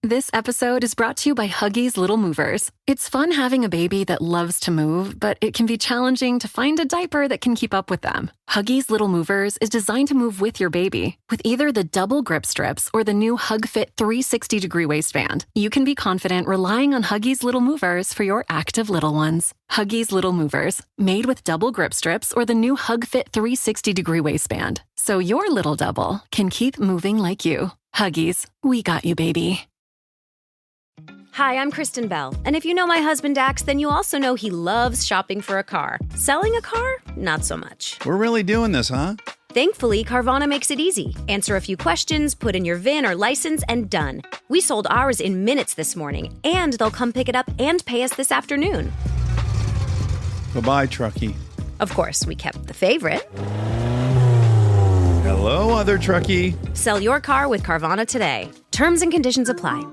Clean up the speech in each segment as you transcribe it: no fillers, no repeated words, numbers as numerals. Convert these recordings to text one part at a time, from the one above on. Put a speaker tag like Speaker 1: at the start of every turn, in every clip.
Speaker 1: This episode is brought to you by Huggies Little Movers. It's fun having a baby that loves to move, but it can be challenging to find a diaper that can keep up with them. Huggies Little Movers is designed to move with your baby. With either the double grip strips or the new HugFit 360-degree waistband, you can be confident relying on Huggies Little Movers for your active little ones. Huggies Little Movers, made with double grip strips or the new HugFit 360-degree waistband, so your little double can keep moving like you. Huggies, we got you, baby.
Speaker 2: Hi, I'm Kristen Bell, and if you know my husband Dax, then you also know he loves shopping for a car. Selling a car? Not so much.
Speaker 3: We're really doing this, huh?
Speaker 2: Thankfully, Carvana makes it easy. Answer a few questions, put in your VIN or license, and done. We sold ours in minutes this morning, and they'll come pick it up and pay us this afternoon.
Speaker 3: Bye-bye, truckie.
Speaker 2: Of course, we kept the favorite.
Speaker 3: Hello, other truckie.
Speaker 2: Sell your car with Carvana today. Terms and conditions apply.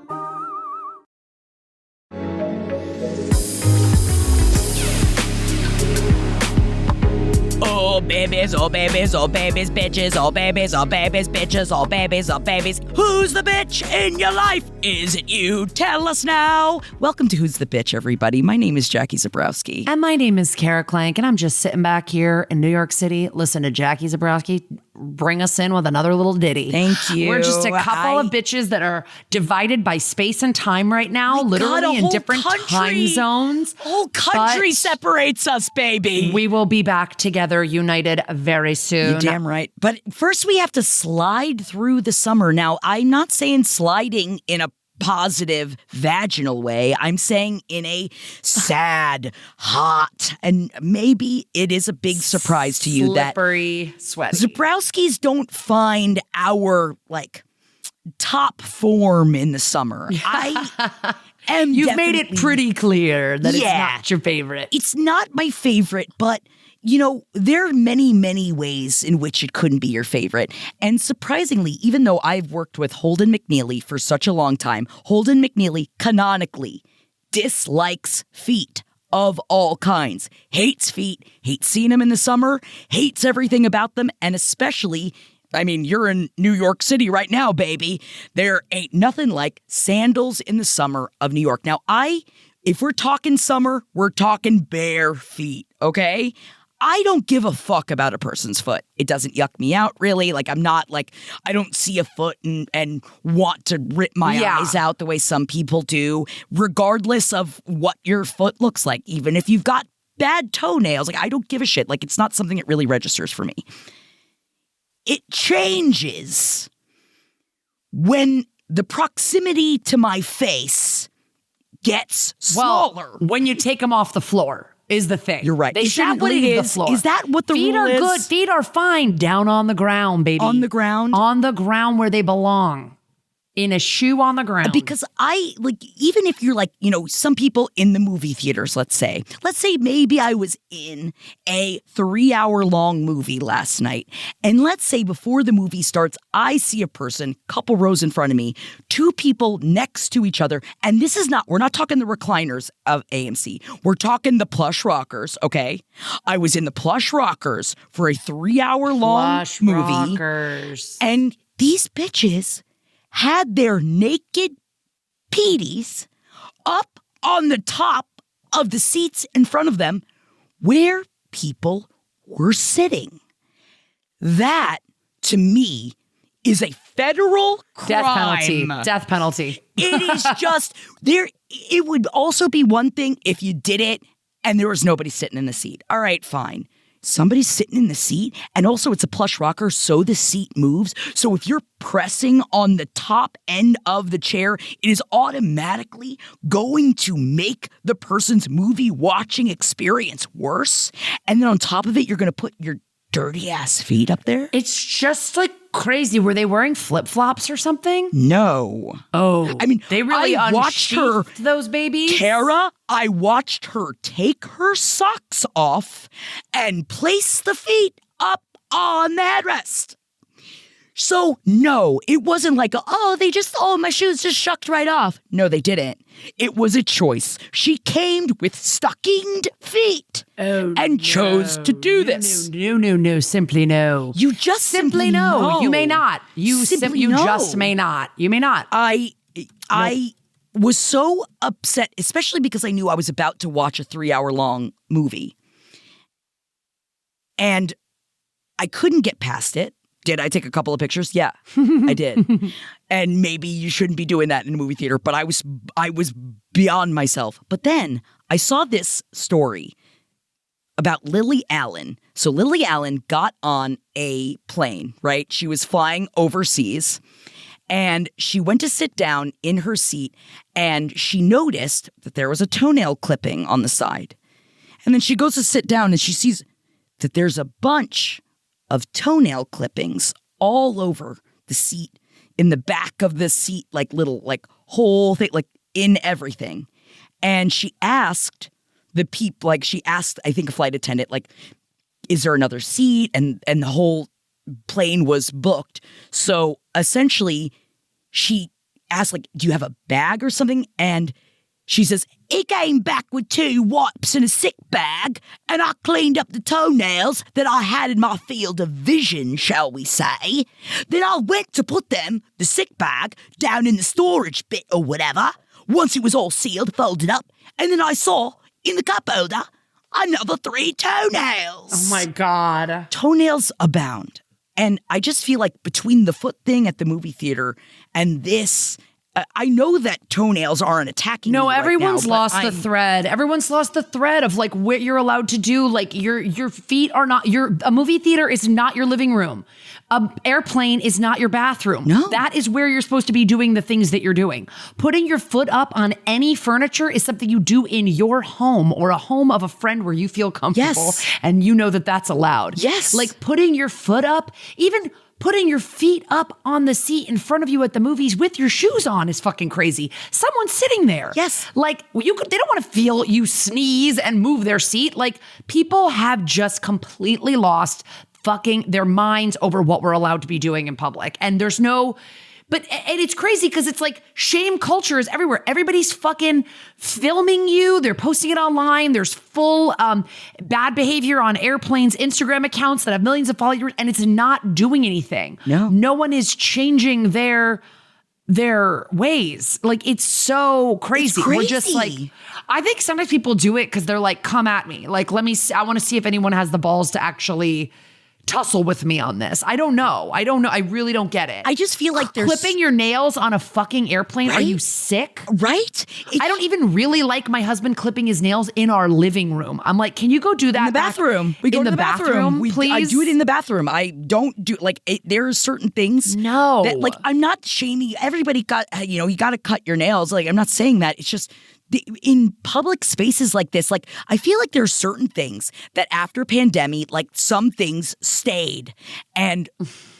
Speaker 4: Oh babies, oh babies, oh babies, bitches, oh babies, oh babies, bitches, oh babies, oh babies. Who's the bitch in your life? Is it you? Tell us now. Welcome to Who's the Bitch, everybody. My name is Jackie Zabrowski.
Speaker 5: And my name is Kara Clank, and I'm just sitting back here in New York City, listen to Jackie Zabrowski bring us in with another little ditty.
Speaker 4: Thank you.
Speaker 5: We're just a couple of bitches that are divided by space and time right now, literally in different time zones.
Speaker 4: Whole country separates us, baby.
Speaker 5: We will be back together, united very soon.
Speaker 4: You're damn right. But first we have to slide through the summer. Now, I'm not saying sliding in a positive vaginal way. I'm saying in a sad, hot, and maybe it is a big surprise to you that
Speaker 5: slippery, sweaty.
Speaker 4: Zabrowskis don't find our top form in the summer.
Speaker 5: You've made it pretty clear that it's not your favorite.
Speaker 4: It's not my favorite, but you know, there are many, many ways in which it couldn't be your favorite. And surprisingly, even though I've worked with Holden McNeely for such a long time, Holden McNeely canonically dislikes feet of all kinds. Hates feet, hates seeing them in the summer, hates everything about them, and especially, I mean, you're in New York City right now, baby. There ain't nothing like sandals in the summer of New York. Now, if we're talking summer, we're talking bare feet, okay? I don't give a fuck about a person's foot. It doesn't yuck me out, really. I'm not I don't see a foot and want to rip my eyes out the way some people do, regardless of what your foot looks like. Even if you've got bad toenails, I don't give a shit. It's not something that really registers for me. It changes when the proximity to my face gets smaller.
Speaker 5: When you take them off the floor. Is the thing.
Speaker 4: You're right.
Speaker 5: They shouldn't leave the floor.
Speaker 4: Is that what the
Speaker 5: feet
Speaker 4: rule is?
Speaker 5: Feet are good. Feet are fine. Down on the ground, baby.
Speaker 4: On the ground?
Speaker 5: On the ground where they belong. In a shoe on the ground.
Speaker 4: Because even if you're some people in the movie theaters, let's say maybe I was in a 3-hour-long movie last night. And let's say before the movie starts, I see a person, couple rows in front of me, 2 people next to each other. And we're not talking the recliners of AMC. We're talking the plush rockers, okay? I was in the plush rockers for a 3-hour-long movie.
Speaker 5: Rockers.
Speaker 4: And these bitches had their naked peeties up on the top of the seats in front of them where people were sitting. That, to me, is a federal crime.
Speaker 5: Death penalty.
Speaker 4: It is just there. It would also be one thing if you did it and there was nobody sitting in the seat. All right, fine. Somebody's sitting in the seat, and also it's a plush rocker, so the seat moves. So if you're pressing on the top end of the chair, it is automatically going to make the person's movie watching experience worse. And then on top of it, you're going to put your dirty ass feet up there.
Speaker 5: It's just crazy. Were they wearing flip-flops or something?
Speaker 4: No.
Speaker 5: Oh.
Speaker 4: I mean,
Speaker 5: they really
Speaker 4: watched her,
Speaker 5: those babies?
Speaker 4: Kara, I watched her take her socks off and place the feet up on the headrest. So, no, it wasn't my shoes just shucked right off. No, they didn't. It was a choice. She came with stockinged feet and chose to do this.
Speaker 5: No, simply no.
Speaker 4: You just simply no.
Speaker 5: You may not. You
Speaker 4: simply
Speaker 5: just may not. You may not.
Speaker 4: I I was so upset, especially because I knew I was about to watch a 3-hour-long movie. And I couldn't get past it. Did I take a couple of pictures? Yeah, I did. And maybe you shouldn't be doing that in a movie theater, but I was beyond myself. But then I saw this story about Lily Allen. So Lily Allen got on a plane, right? She was flying overseas. And she went to sit down in her seat, and she noticed that there was a toenail clipping on the side. And then she goes to sit down, and she sees that there's a bunch of toenail clippings all over the seat, in the back of the seat, like little, like whole thing, like in everything. And she asked I think a flight attendant, like, is there another seat? And the whole plane was booked. So essentially, she asked, like, do you have a bag or something? And she says, he came back with 2 wipes and a sick bag, and I cleaned up the toenails that I had in my field of vision, shall we say. Then I went to put them, the sick bag, down in the storage bit or whatever. Once it was all sealed, folded up, and then I saw, in the cup holder, another 3 toenails.
Speaker 5: Oh my God.
Speaker 4: Toenails abound. And I just feel like between the foot thing at the movie theater and this, I know that toenails aren't attacking
Speaker 5: No,
Speaker 4: me
Speaker 5: everyone's
Speaker 4: right now,
Speaker 5: lost the thread. Everyone's lost the thread of like what you're allowed to do. Like your feet are not a movie theater is not your living room. An airplane is not your bathroom.
Speaker 4: No.
Speaker 5: That is where you're supposed to be doing the things that you're doing. Putting your foot up on any furniture is something you do in your home or a home of a friend where you feel comfortable.
Speaker 4: Yes.
Speaker 5: And you know that that's allowed.
Speaker 4: Yes.
Speaker 5: Like putting your foot up, even putting your feet up on the seat in front of you at the movies with your shoes on is fucking crazy. Someone's sitting there.
Speaker 4: Yes.
Speaker 5: Like they don't want to feel you sneeze and move their seat. Like people have just completely lost fucking their minds over what we're allowed to be doing in public. And there's no... and it's crazy because it's like shame culture is everywhere. Everybody's fucking filming you. They're posting it online. There's full bad behavior on airplanes, Instagram accounts that have millions of followers, and it's not doing anything. No one is changing their ways. Like it's so crazy.
Speaker 4: It's crazy.
Speaker 5: We're just like, I think sometimes people do it because they're like, come at me. Like, I want to see if anyone has the balls to actually tussle with me on this. I don't know. I really don't get it.
Speaker 4: I just feel like there's...
Speaker 5: Clipping your nails on a fucking airplane?
Speaker 4: Right?
Speaker 5: Are you sick?
Speaker 4: Right?
Speaker 5: I don't even really like my husband clipping his nails in our living room. I'm like, can you go do that
Speaker 4: in the bathroom? We go
Speaker 5: in
Speaker 4: to
Speaker 5: the
Speaker 4: bathroom,
Speaker 5: please.
Speaker 4: I do it in the bathroom. I don't do there are certain things.
Speaker 5: No,
Speaker 4: that, like I'm not shaming. Everybody got you got to cut your nails. Like I'm not saying that. It's just in public spaces like this. Like I feel like there's certain things that after pandemic, like some things stayed, and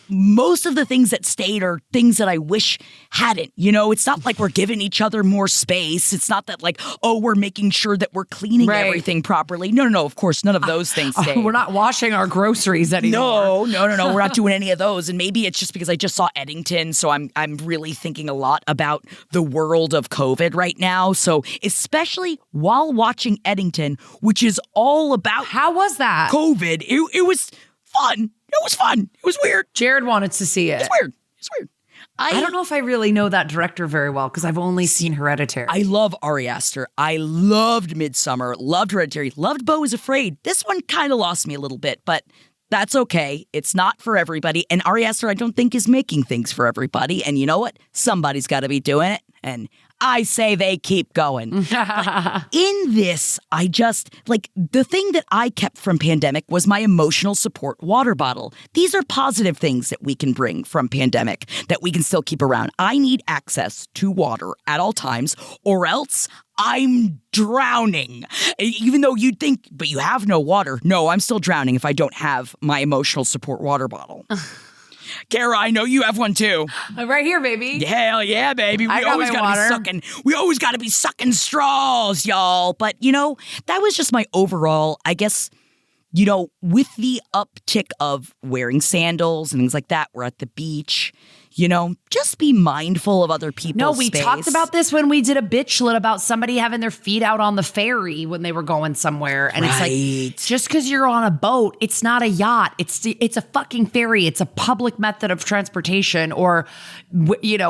Speaker 4: most of the things that stayed are things that I wish hadn't. It's not like we're giving each other more space. It's not that like, oh, we're making sure that we're cleaning everything properly. No. Of course, none of those things stayed.
Speaker 5: We're not washing our groceries anymore.
Speaker 4: No. We're not doing any of those. And maybe it's just because I just saw Eddington, so I'm really thinking a lot about the world of COVID right now. So especially while watching Eddington, which is all about
Speaker 5: How was that?
Speaker 4: COVID, it was fun. It was fun. It was weird.
Speaker 5: Jared wanted to see it.
Speaker 4: It's weird.
Speaker 5: I don't know if I really know that director very well because I've only seen Hereditary.
Speaker 4: I love Ari Aster. I loved Midsummer, loved Hereditary, loved Beau is Afraid. This one kind of lost me a little bit, but that's okay. It's not for everybody. And Ari Aster, I don't think, is making things for everybody. And you know what? Somebody's got to be doing it. And I say they keep going. In this, I just, the thing that I kept from pandemic was my emotional support water bottle. These are positive things that we can bring from pandemic that we can still keep around. I need access to water at all times, or else I'm drowning. Even though you'd think, but you have no water. No, I'm still drowning if I don't have my emotional support water bottle. Kara, I know you have one too.
Speaker 5: Right here, baby.
Speaker 4: Hell yeah, baby. We always gotta be sucking straws, y'all. But that was just my overall, I guess, with the uptick of wearing sandals and things like that. We're at the beach. just be mindful of other people's
Speaker 5: No, we
Speaker 4: space.
Speaker 5: talked about this when we did a bitchlet about somebody having their feet out on the ferry when they were going somewhere. And it's like, just because you're on a boat, it's not a yacht. It's a fucking ferry. It's a public method of transportation. Or,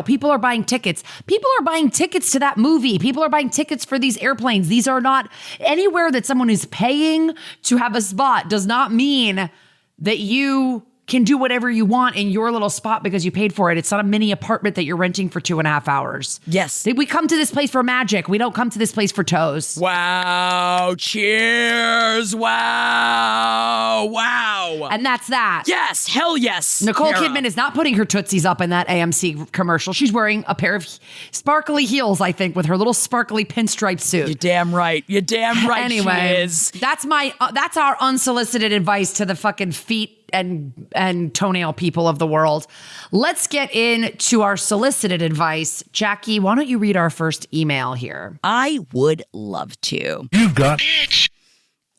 Speaker 5: people are buying tickets. People are buying tickets to that movie. People are buying tickets for these airplanes. These are not anywhere that someone is paying to have a spot does not mean that you can do whatever you want in your little spot because you paid for it. It's not a mini apartment that you're renting for 2.5 hours.
Speaker 4: Yes.
Speaker 5: We come to this place for magic. We don't come to this place for toes.
Speaker 4: Wow. Cheers. Wow. Wow.
Speaker 5: And that's that.
Speaker 4: Yes. Hell yes.
Speaker 5: Nicole
Speaker 4: Kara.
Speaker 5: Kidman is not putting her tootsies up in that AMC commercial. She's wearing a pair of sparkly heels, I think, with her little sparkly pinstripe suit.
Speaker 4: You're damn right. You're damn right.
Speaker 5: Anyway,
Speaker 4: she is.
Speaker 5: that's our unsolicited advice to the fucking feet and toenail people of the world. Let's get into our solicited advice. Jackie, why don't you read our first email here?
Speaker 4: I would love to.
Speaker 3: You've got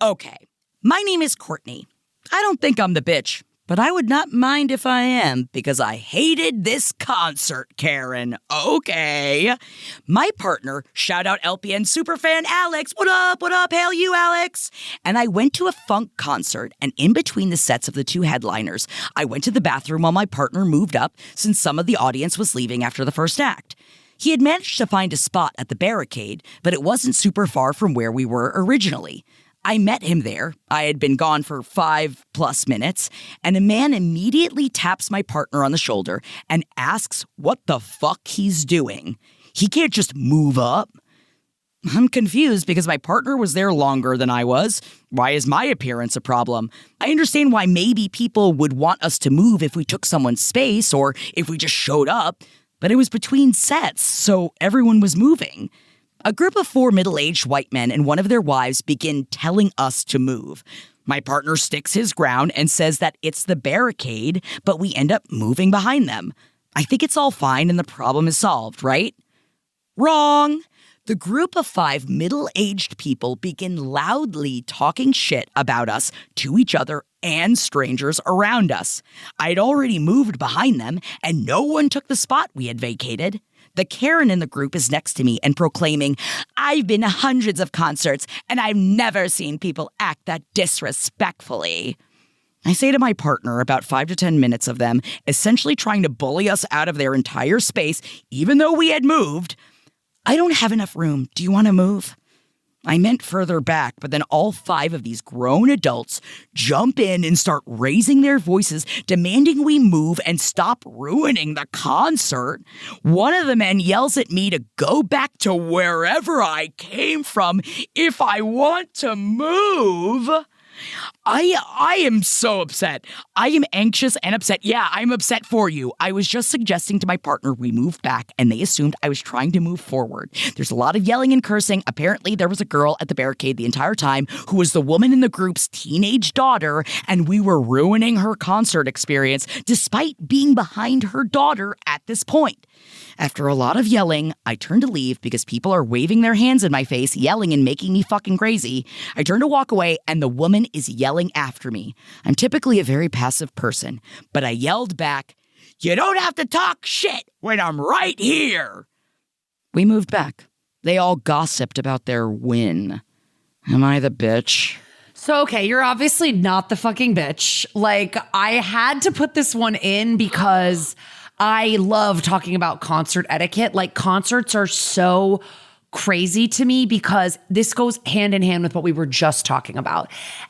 Speaker 4: Okay. My name is Courtney. I don't think I'm the bitch, but I would not mind if I am because I hated this concert, Karen. Okay. My partner, shout out LPN superfan Alex. What up? What up? Hail you, Alex. And I went to a funk concert, and in between the sets of the two headliners, I went to the bathroom while my partner moved up since some of the audience was leaving after the first act. He had managed to find a spot at the barricade, but it wasn't super far from where we were originally. I met him there. I had been gone for 5+ minutes, and a man immediately taps my partner on the shoulder and asks what the fuck he's doing. He can't just move up. I'm confused because my partner was there longer than I was. Why is my appearance a problem? I understand why maybe people would want us to move if we took someone's space or if we just showed up, but it was between sets, so everyone was moving. A group of 4 middle-aged white men and one of their wives begin telling us to move. My partner sticks his ground and says that it's the barricade, but we end up moving behind them. I think it's all fine and the problem is solved, right? Wrong. The group of 5 middle-aged people begin loudly talking shit about us to each other and strangers around us. I'd already moved behind them, and no one took the spot we had vacated. The Karen in the group is next to me and proclaiming, I've been to hundreds of concerts, and I've never seen people act that disrespectfully. I say to my partner, about 5 to 10 minutes of them, essentially trying to bully us out of their entire space, even though we had moved, I don't have enough room. Do you want to move? I meant further back, but then all 5 of these grown adults jump in and start raising their voices, demanding we move and stop ruining the concert. One of the men yells at me to go back to wherever I came from if I want to move. I am so upset. I am anxious and upset. Yeah, I'm upset for you. I was just suggesting to my partner we move back, and they assumed I was trying to move forward. There's a lot of yelling and cursing. Apparently, there was a girl at the barricade the entire time who was the woman in the group's teenage daughter, and we were ruining her concert experience despite being behind her daughter at this point. After a lot of yelling, I turn to leave because people are waving their hands in my face, yelling and making me fucking crazy. I turn to walk away, and the woman is yelling after me. I'm typically a very passive person, but I yelled back, "You don't have to talk shit when I'm right here." We moved back. They all gossiped about their win. Am I the bitch?
Speaker 5: So, okay, you're obviously not the fucking bitch. Like, I had to put this one in because I love talking about concert etiquette. Like, concerts are so crazy to me because this goes hand in hand with what we were just talking about.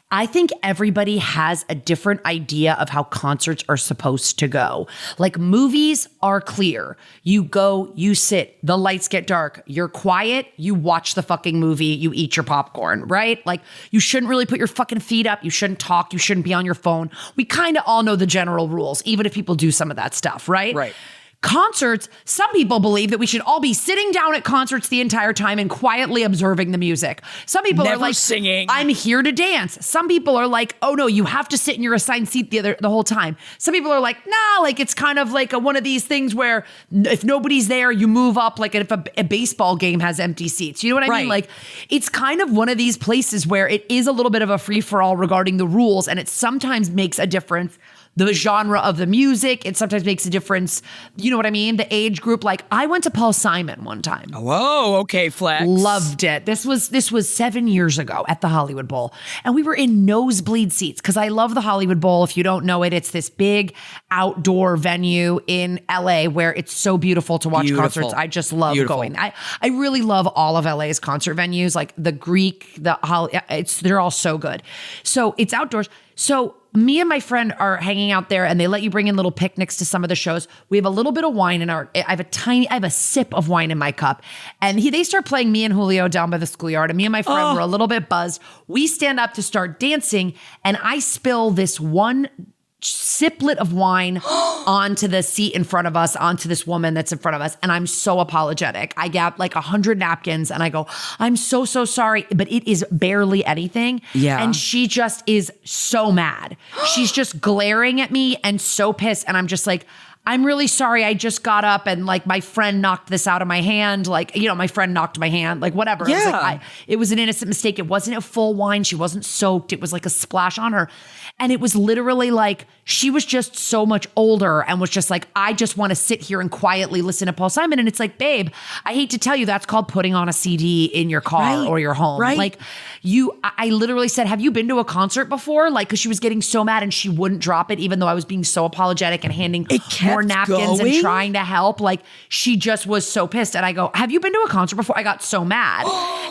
Speaker 5: I think everybody has a different idea of how concerts are supposed to go. Like, movies are clear. You go, you sit, the lights get dark, you're quiet, you watch the fucking movie, you eat your popcorn, right? Like, you shouldn't really put your fucking feet up, you shouldn't talk, you shouldn't be on your phone. We kind of all know the general rules, even if people do some of that stuff, right?
Speaker 4: Right.
Speaker 5: Concerts, some people believe that we should all be sitting down at concerts the entire time and quietly observing the music. Some people
Speaker 4: Never
Speaker 5: are like,
Speaker 4: singing.
Speaker 5: I'm here to dance. Some people are like, oh no, you have to sit in your assigned seat the whole time. Some people are like, nah, like it's kind of like one of these things where if nobody's there, you move up, like if a baseball game has empty seats. You know what I mean? Like, it's kind of one of these places where it is a little bit of a free-for-all regarding the rules, and it sometimes makes a difference the genre of the music. It sometimes makes a difference. You know what I mean? The age group. Like I went to Paul Simon one time.
Speaker 4: Whoa, okay, flex.
Speaker 5: Loved it. This was 7 years ago at the Hollywood Bowl. And we were in nosebleed seats because I love the Hollywood Bowl. If you don't know it, it's this big outdoor venue in LA where it's so beautiful to watch concerts. I just love going. I really love all of LA's concert venues, like the Greek, they're all so good. So it's outdoors. So me and my friend are hanging out there and they let you bring in little picnics to some of the shows. We have a little bit of wine I have a sip of wine in my cup. And they start playing me and Julio down by the schoolyard. And me and my friend were a little bit buzzed. We stand up to start dancing and I spill this one siplet of wine onto the seat in front of us, onto this woman that's in front of us. And I'm so apologetic. I got like 100 napkins and I go, I'm so sorry, but it is barely anything.
Speaker 4: Yeah.
Speaker 5: And she just is so mad. She's just glaring at me and so pissed. And I'm just like, I'm really sorry. I just got up and like my friend knocked this out of my hand. Like, my friend knocked my hand, like whatever.
Speaker 4: Yeah.
Speaker 5: I was like, it was an innocent mistake. It wasn't a full wine. She wasn't soaked. It was like a splash on her. And it was literally like, she was just so much older and was just like, I just want to sit here and quietly listen to Paul Simon. And it's like, babe, I hate to tell you, that's called putting on a CD in your car or your home.
Speaker 4: Right.
Speaker 5: Like I literally said, have you been to a concert before? Like, cause she was getting so mad and she wouldn't drop it, even though I was being so apologetic and handing more napkins and trying to help. Like she just was so pissed. And I go, have you been to a concert before? I got so mad.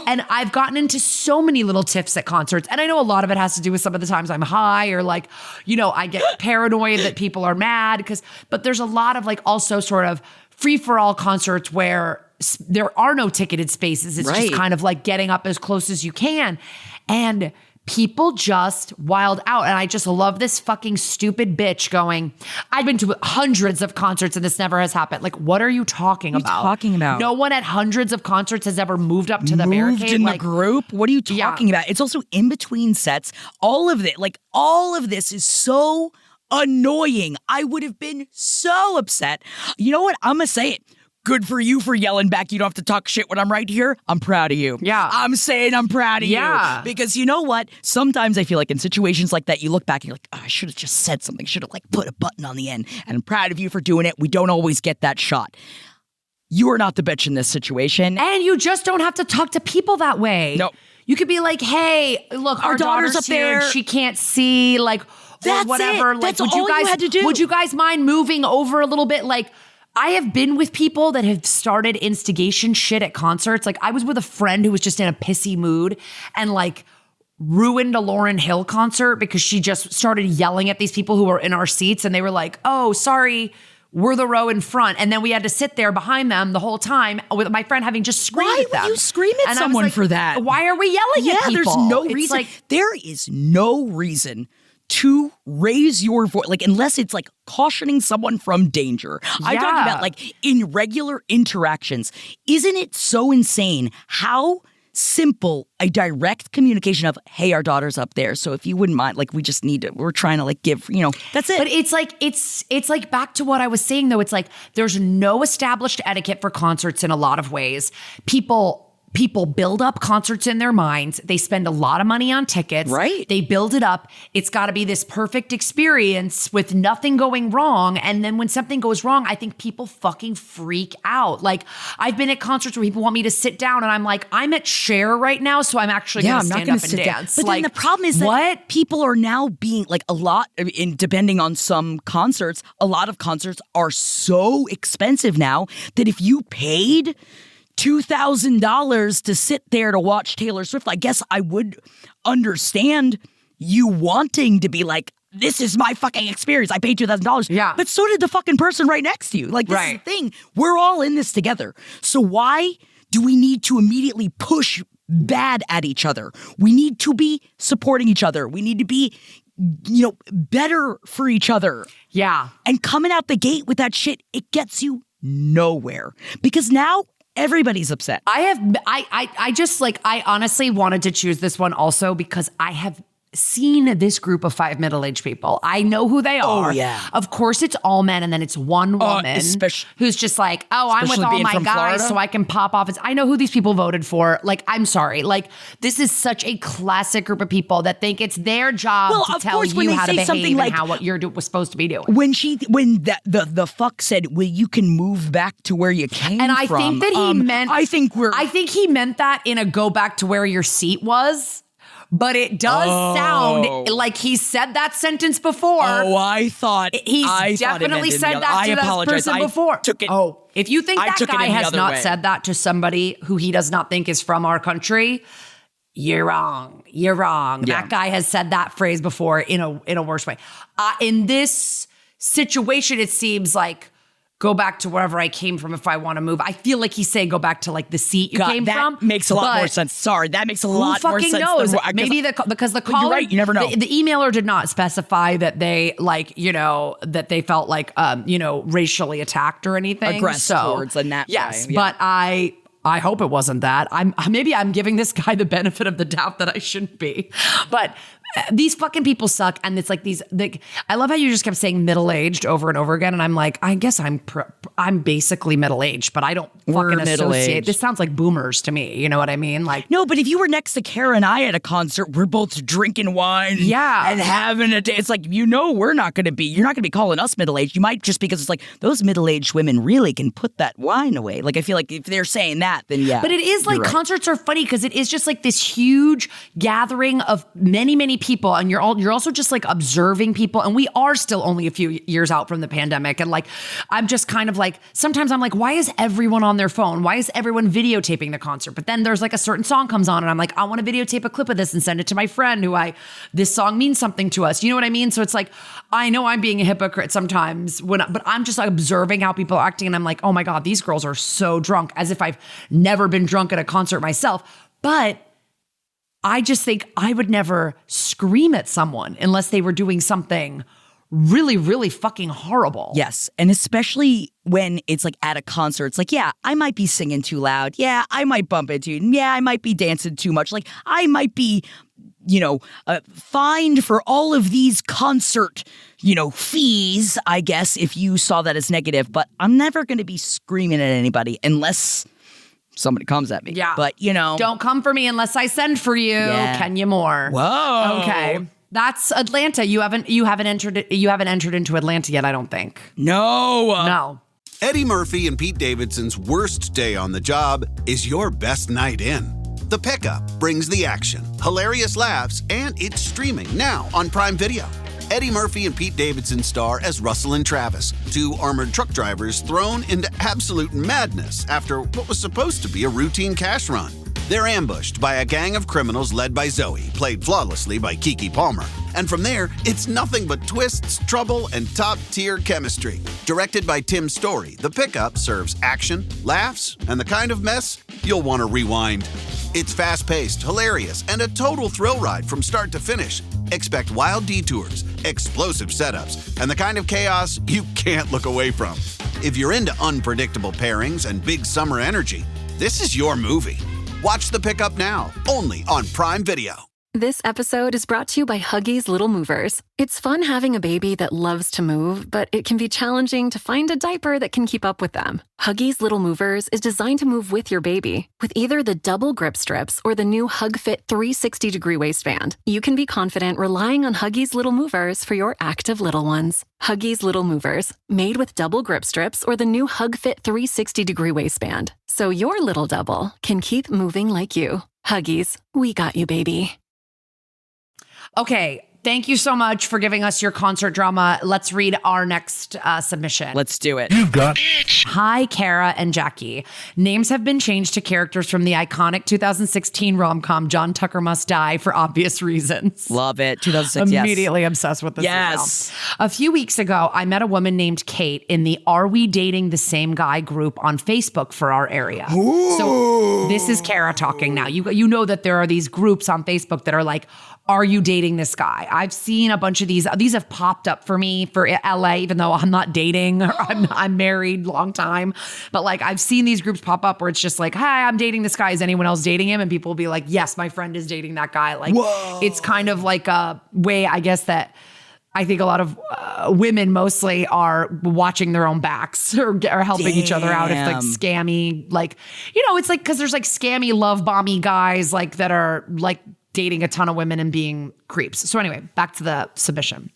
Speaker 5: And I've gotten into so many little tiffs at concerts. And I know a lot of it has to do with some of the times I'm high or like, I get paranoid that people are mad but there's a lot of like also sort of free for all concerts where there are no ticketed spaces. It's just kind of like getting up as close as you can. And people just wild out. And I just love this fucking stupid bitch going, I've been to hundreds of concerts and this never has happened. Like, what are you talking about? No one at hundreds of concerts has ever moved up to the barricade.
Speaker 4: Moved in the group? What are you talking about? It's also in between sets. All of this is so annoying. I would have been so upset. You know what? I'm going to say it. Good for you for yelling back. You don't have to talk shit when I'm right here. I'm proud of you.
Speaker 5: Yeah.
Speaker 4: I'm saying I'm proud of you. Because you know what? Sometimes I feel like in situations like that, you look back and you're like, I should have just said something. Should have like put a button on the end. And I'm proud of you for doing it. We don't always get that shot. You are not the bitch in this situation.
Speaker 5: And you just don't have to talk to people that way.
Speaker 4: No.
Speaker 5: You could be like, hey, look, our daughter's up there. And she can't see, like,
Speaker 4: that's
Speaker 5: or whatever.
Speaker 4: It.
Speaker 5: Like,
Speaker 4: that's all you had to do.
Speaker 5: Would you guys mind moving over a little bit? Like, I have been with people that have started instigation shit at concerts. Like I was with a friend who was just in a pissy mood and like ruined a Lauryn Hill concert because she just started yelling at these people who were in our seats and they were like, oh, sorry, we're the row in front. And then we had to sit there behind them the whole time with my friend having just screamed at them.
Speaker 4: Why would you scream at someone for that?
Speaker 5: Why are we yelling at people?
Speaker 4: There's no reason. There is no reason to raise your voice, like unless it's like cautioning someone from danger. I'm talking about like in regular interactions. Isn't it so insane how simple a direct communication of, hey, our daughter's up there, so if you wouldn't mind, like we're trying to like give, that's it.
Speaker 5: But it's like back to what I was saying though. It's like there's no established etiquette for concerts in a lot of ways. People build up concerts in their minds. They spend a lot of money on tickets.
Speaker 4: Right.
Speaker 5: They build it up. It's got to be this perfect experience with nothing going wrong. And then when something goes wrong, I think people fucking freak out. Like I've been at concerts where people want me to sit down and I'm like, I'm at Cher right now, so I'm actually going to stand up and dance.
Speaker 4: But then the problem is that people are now being like depending on some concerts, a lot of concerts are so expensive now that if you paid $2,000 to sit there to watch Taylor Swift, I guess I would understand you wanting to be like, this is my fucking experience. I paid $2,000.
Speaker 5: Yeah.
Speaker 4: But so did the fucking person right next to you. Like, this is the thing. We're all in this together. So why do we need to immediately push bad at each other? We need to be supporting each other. We need to be, better for each other.
Speaker 5: Yeah.
Speaker 4: And coming out the gate with that shit, it gets you nowhere. Because now everybody's upset.
Speaker 5: I honestly wanted to choose this one also because I have seen this group of 5 middle-aged people. I know who they are.
Speaker 4: Oh, yeah.
Speaker 5: Of course it's all men, and then it's one woman who's just like, oh, I'm with all my guys
Speaker 4: Florida.
Speaker 5: so I can pop off. I know who these people voted for. Like, I'm sorry. Like, this is such a classic group of people that think it's their job to tell you how to behave and how what you're was supposed to be doing.
Speaker 4: When the fuck said, well, you can move back to where you came from.
Speaker 5: And I think that he meant...
Speaker 4: I think
Speaker 5: he meant that in a go back to where your seat was. But it does sound like he said that sentence before.
Speaker 4: Oh, I thought
Speaker 5: definitely said that to that person before. If you think that guy has not said that to somebody who he does not think is from our country, you're wrong. You're wrong.
Speaker 4: Yeah.
Speaker 5: That guy has said that phrase before in a worse way. In this situation, it seems like go back to wherever I came from if I want to move. I feel like he's saying go back to like the seat you came from.
Speaker 4: That makes a lot more sense. Sorry, that makes a lot more sense.
Speaker 5: Who fucking knows? Maybe because the caller,
Speaker 4: you're right, you never know.
Speaker 5: The emailer did not specify that they that they felt like racially attacked or anything.
Speaker 4: Aggressed towards a nat
Speaker 5: yes,
Speaker 4: guy. Yeah.
Speaker 5: but I hope it wasn't that. Maybe I'm giving this guy the benefit of the doubt that I shouldn't be, but. These fucking people suck, and it's like I love how you just kept saying middle-aged over and over again, and I'm like, I guess I'm basically middle-aged, but I don't fucking associate. This sounds like boomers to me. You know what I mean? Like,
Speaker 4: no, but if you were next to Kara and I at a concert, we're both drinking wine, and having a day. It's like we're not going to be. You're not going to be calling us middle-aged. You might just because it's like those middle-aged women really can put that wine away. Like I feel like if they're saying that, then yeah.
Speaker 5: But it is like concerts are funny because it is just like this huge gathering of many people, and you're also just like observing people, and we are still only a few years out from the pandemic, and like I'm just kind of like sometimes I'm like, why is everyone on their phone? Why is everyone videotaping the concert? But then there's like a certain song comes on and I'm like, I want to videotape a clip of this and send it to my friend this song means something to us. You know what I mean? So it's like I know I'm being a hypocrite sometimes but I'm just like observing how people are acting, and I'm like, oh my God, these girls are so drunk, as if I've never been drunk at a concert myself. But I just think I would never scream at someone unless they were doing something really, really fucking horrible.
Speaker 4: Yes. And especially when it's like at a concert, it's like, yeah, I might be singing too loud. Yeah, I might bump into you. Yeah, I might be dancing too much. Like I might be, fined for all of these concert, fees, I guess, if you saw that as negative. But I'm never going to be screaming at anybody unless somebody comes at me.
Speaker 5: Yeah.
Speaker 4: But,
Speaker 5: don't come for me unless I send for you.
Speaker 4: Yeah.
Speaker 5: Can you more?
Speaker 4: Whoa.
Speaker 5: Okay. That's Atlanta. You haven't entered into Atlanta yet, I don't think.
Speaker 4: No.
Speaker 6: Eddie Murphy and Pete Davidson's worst day on the job is your best night in. The Pickup brings the action, hilarious laughs, and it's streaming now on Prime Video. Eddie Murphy and Pete Davidson star as Russell and Travis, 2 armored truck drivers thrown into absolute madness after what was supposed to be a routine cash run. They're ambushed by a gang of criminals led by Zoe, played flawlessly by Keke Palmer. And from there, it's nothing but twists, trouble, and top-tier chemistry. Directed by Tim Story, The Pickup serves action, laughs, and the kind of mess you'll want to rewind. It's fast-paced, hilarious, and a total thrill ride from start to finish. Expect wild detours, explosive setups, and the kind of chaos you can't look away from. If you're into unpredictable pairings and big summer energy, this is your movie. Watch The Pickup now, only on Prime Video.
Speaker 1: This episode is brought to you by Huggies Little Movers. It's fun having a baby that loves to move, but it can be challenging to find a diaper that can keep up with them. Huggies Little Movers is designed to move with your baby. With either the double grip strips or the new HugFit 360-degree waistband, you can be confident relying on Huggies Little Movers for your active little ones. Huggies Little Movers, made with double grip strips or the new HugFit 360-degree waistband, so your little double can keep moving like you. Huggies, we got you, baby.
Speaker 5: Okay, thank you so much for giving us your concert drama. Let's read our next submission.
Speaker 4: Let's do it.
Speaker 5: Hi, Kara and Jackie. Names have been changed to characters from the iconic 2016 rom-com John Tucker Must Die for obvious reasons.
Speaker 4: Love it. 2006, yes.
Speaker 5: Immediately obsessed with this.
Speaker 4: Yes.
Speaker 5: Email. A few weeks ago, I met a woman named Kate in the Are We Dating the Same Guy group on Facebook for our area.
Speaker 4: Ooh.
Speaker 5: So this is Kara talking now. You know that there are these groups on Facebook that are like, are you dating this guy? I've seen a bunch of these. These have popped up for me for LA, even though I'm not dating. Or I'm married long long time. But like I've seen these groups pop up where it's just like, hi, I'm dating this guy. Is anyone else dating him? And people will be like, yes, my friend is dating that guy. Like it's kind of like a way, I guess, that I think a lot of women mostly are watching their own backs or helping each other out if like scammy, like, you know, it's like, cause there's like scammy love bomby guys like that are like dating a ton of women and being creeps. So anyway, back to the submission.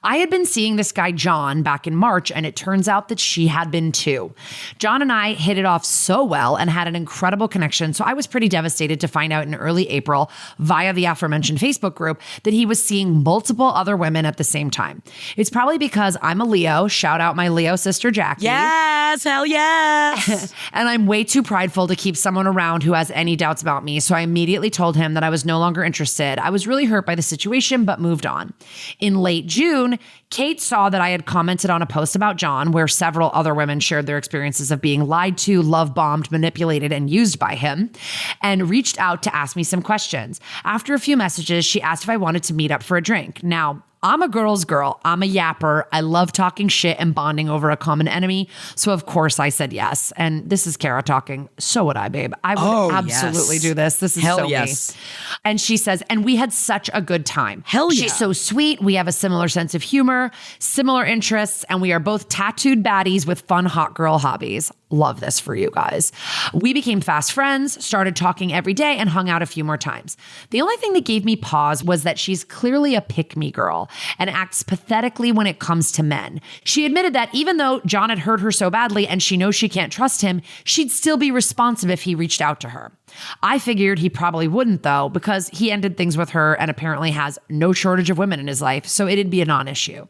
Speaker 5: I had been seeing this guy, John, back in March, and it turns out that she had been too. John and I hit it off so well and had an incredible connection, so I was pretty devastated to find out in early April, via the aforementioned Facebook group, that he was seeing multiple other women at the same time. It's probably because I'm a Leo, shout out my Leo sister, Jackie.
Speaker 4: Yes, hell yes.
Speaker 5: And I'm way too prideful to keep someone around who has any doubts about me, so I immediately told him that I was no longer interested. I was really hurt by the situation, but moved on. In late June, Kate saw that I had commented on a post about John where several other women shared their experiences of being lied to, love bombed, manipulated, and used by him, and reached out to ask me some questions. After a few messages, she asked if I wanted to meet up for a drink. Now, I'm a girl's girl. I'm a yapper. I love talking shit and bonding over a common enemy. So of course I said yes. And this is Kara talking. So would I, babe. I would absolutely do this. This is
Speaker 4: hell
Speaker 5: so
Speaker 4: yes.
Speaker 5: me. And she says, and we had such a good time.
Speaker 4: Hell yeah.
Speaker 5: She's so sweet. We have a similar sense of humor, similar interests, and we are both tattooed baddies with fun hot girl hobbies. Love this for you guys. We became fast friends, started talking every day, and hung out a few more times. The only thing that gave me pause was that she's clearly a pick-me girl and acts pathetically when it comes to men. She admitted that even though John had hurt her so badly and she knows she can't trust him, she'd still be responsive if he reached out to her. I figured he probably wouldn't though, because he ended things with her and apparently has no shortage of women in his life, so it'd be a non-issue.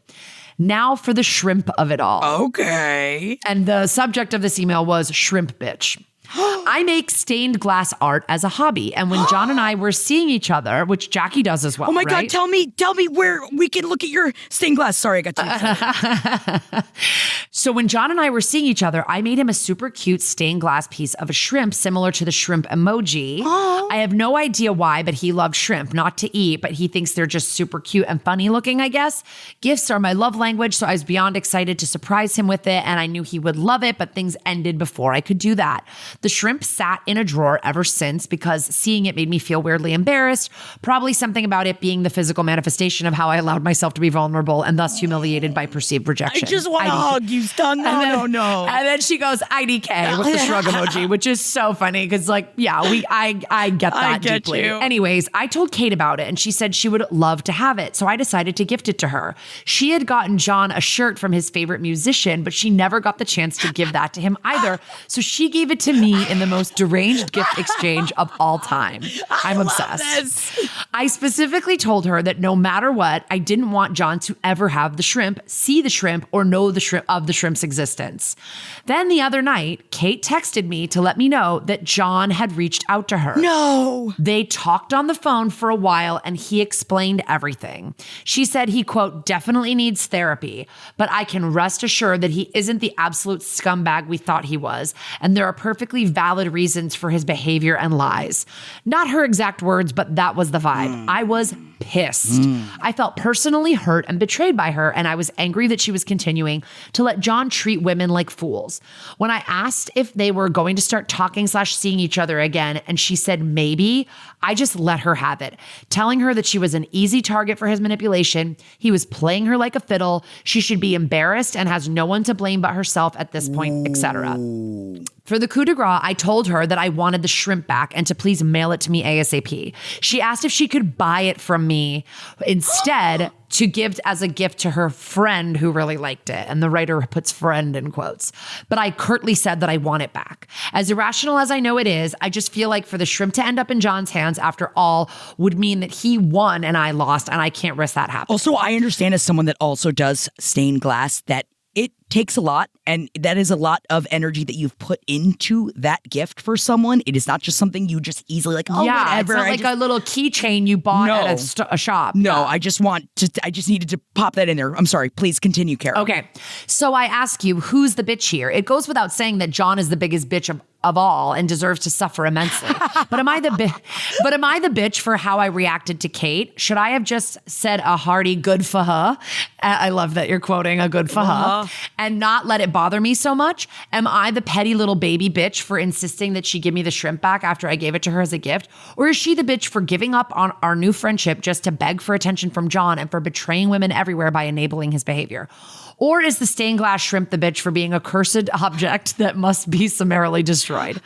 Speaker 5: Now for the shrimp of it all.
Speaker 4: Okay.
Speaker 5: And the subject of this email was shrimp bitch. I make stained glass art as a hobby. And when John and I were seeing each other, which Jackie does as well.
Speaker 4: Oh my
Speaker 5: right?
Speaker 4: God, tell me where we can look at your stained glass. Sorry, I got too excited.
Speaker 5: So when John and I were seeing each other, I made him a super cute stained glass piece of a shrimp similar to the shrimp emoji. I have no idea why, but he loved shrimp, not to eat, but he thinks they're just super cute and funny looking, I guess. Gifts are my love language, so I was beyond excited to surprise him with it, and I knew he would love it, but things ended before I could do that. The shrimp sat in a drawer ever since because seeing it made me feel weirdly embarrassed. Probably something about it being the physical manifestation of how I allowed myself to be vulnerable and thus humiliated by perceived rejection.
Speaker 4: I just want to hug you, Stun. No.
Speaker 5: And then she goes IDK with the shrug emoji, which is so funny because like, yeah, I get that
Speaker 4: I get
Speaker 5: deeply.
Speaker 4: you.
Speaker 5: Anyways, I told Kate about it and she said she would love to have it. So I decided to gift it to her. She had gotten John a shirt from his favorite musician, but she never got the chance to give that to him either. So she gave it to me in the most deranged gift exchange of all time. I'm obsessed. I specifically told her that no matter what, I didn't want John to ever have the shrimp, see the shrimp, or know the shrimp's existence. Then the other night, Kate texted me to let me know that John had reached out to her.
Speaker 4: No.
Speaker 5: They talked on the phone for a while and he explained everything. She said he, quote, definitely needs therapy, but I can rest assured that he isn't the absolute scumbag we thought he was, and there are perfectly valid reasons for his behavior and lies. Not her exact words, but that was the vibe. I was pissed. I felt personally hurt and betrayed by her, and I was angry that she was continuing to let John treat women like fools. When I asked if they were going to start talking/seeing each other again, and she said maybe, I just let her have it, telling her that she was an easy target for his manipulation. He was playing her like a fiddle. She should be embarrassed and has no one to blame but herself at this point, etc. For the coup de grace, I told her that I wanted the shrimp back and to please mail it to me ASAP. She asked if she could buy it from me instead to give as a gift to her friend who really liked it. And the writer puts friend in quotes. But I curtly said that I want it back. As irrational as I know it is, I just feel like for the shrimp to end up in John's hands after all would mean that he won and I lost, and I can't risk that happening.
Speaker 4: Also, I understand as someone that also does stained glass that it takes a lot, and that is a lot of energy that you've put into that gift for someone. It is not just something you just easily like, oh,
Speaker 5: yeah,
Speaker 4: whatever.
Speaker 5: It's not like a little keychain you bought at a shop.
Speaker 4: No, I just needed to pop that in there. I'm sorry. Please continue, Kara.
Speaker 5: Okay. So I ask you, who's the bitch here? It goes without saying that John is the biggest bitch of all and deserves to suffer immensely. But am I the bitch for how I reacted to Kate? Should I have just said a hearty good for her? I love that you're quoting a good for her. and not let it bother me so much? Am I the petty little baby bitch for insisting that she give me the shrimp back after I gave it to her as a gift? Or is she the bitch for giving up on our new friendship just to beg for attention from John and for betraying women everywhere by enabling his behavior? Or is the stained glass shrimp the bitch for being a cursed object that must be summarily destroyed?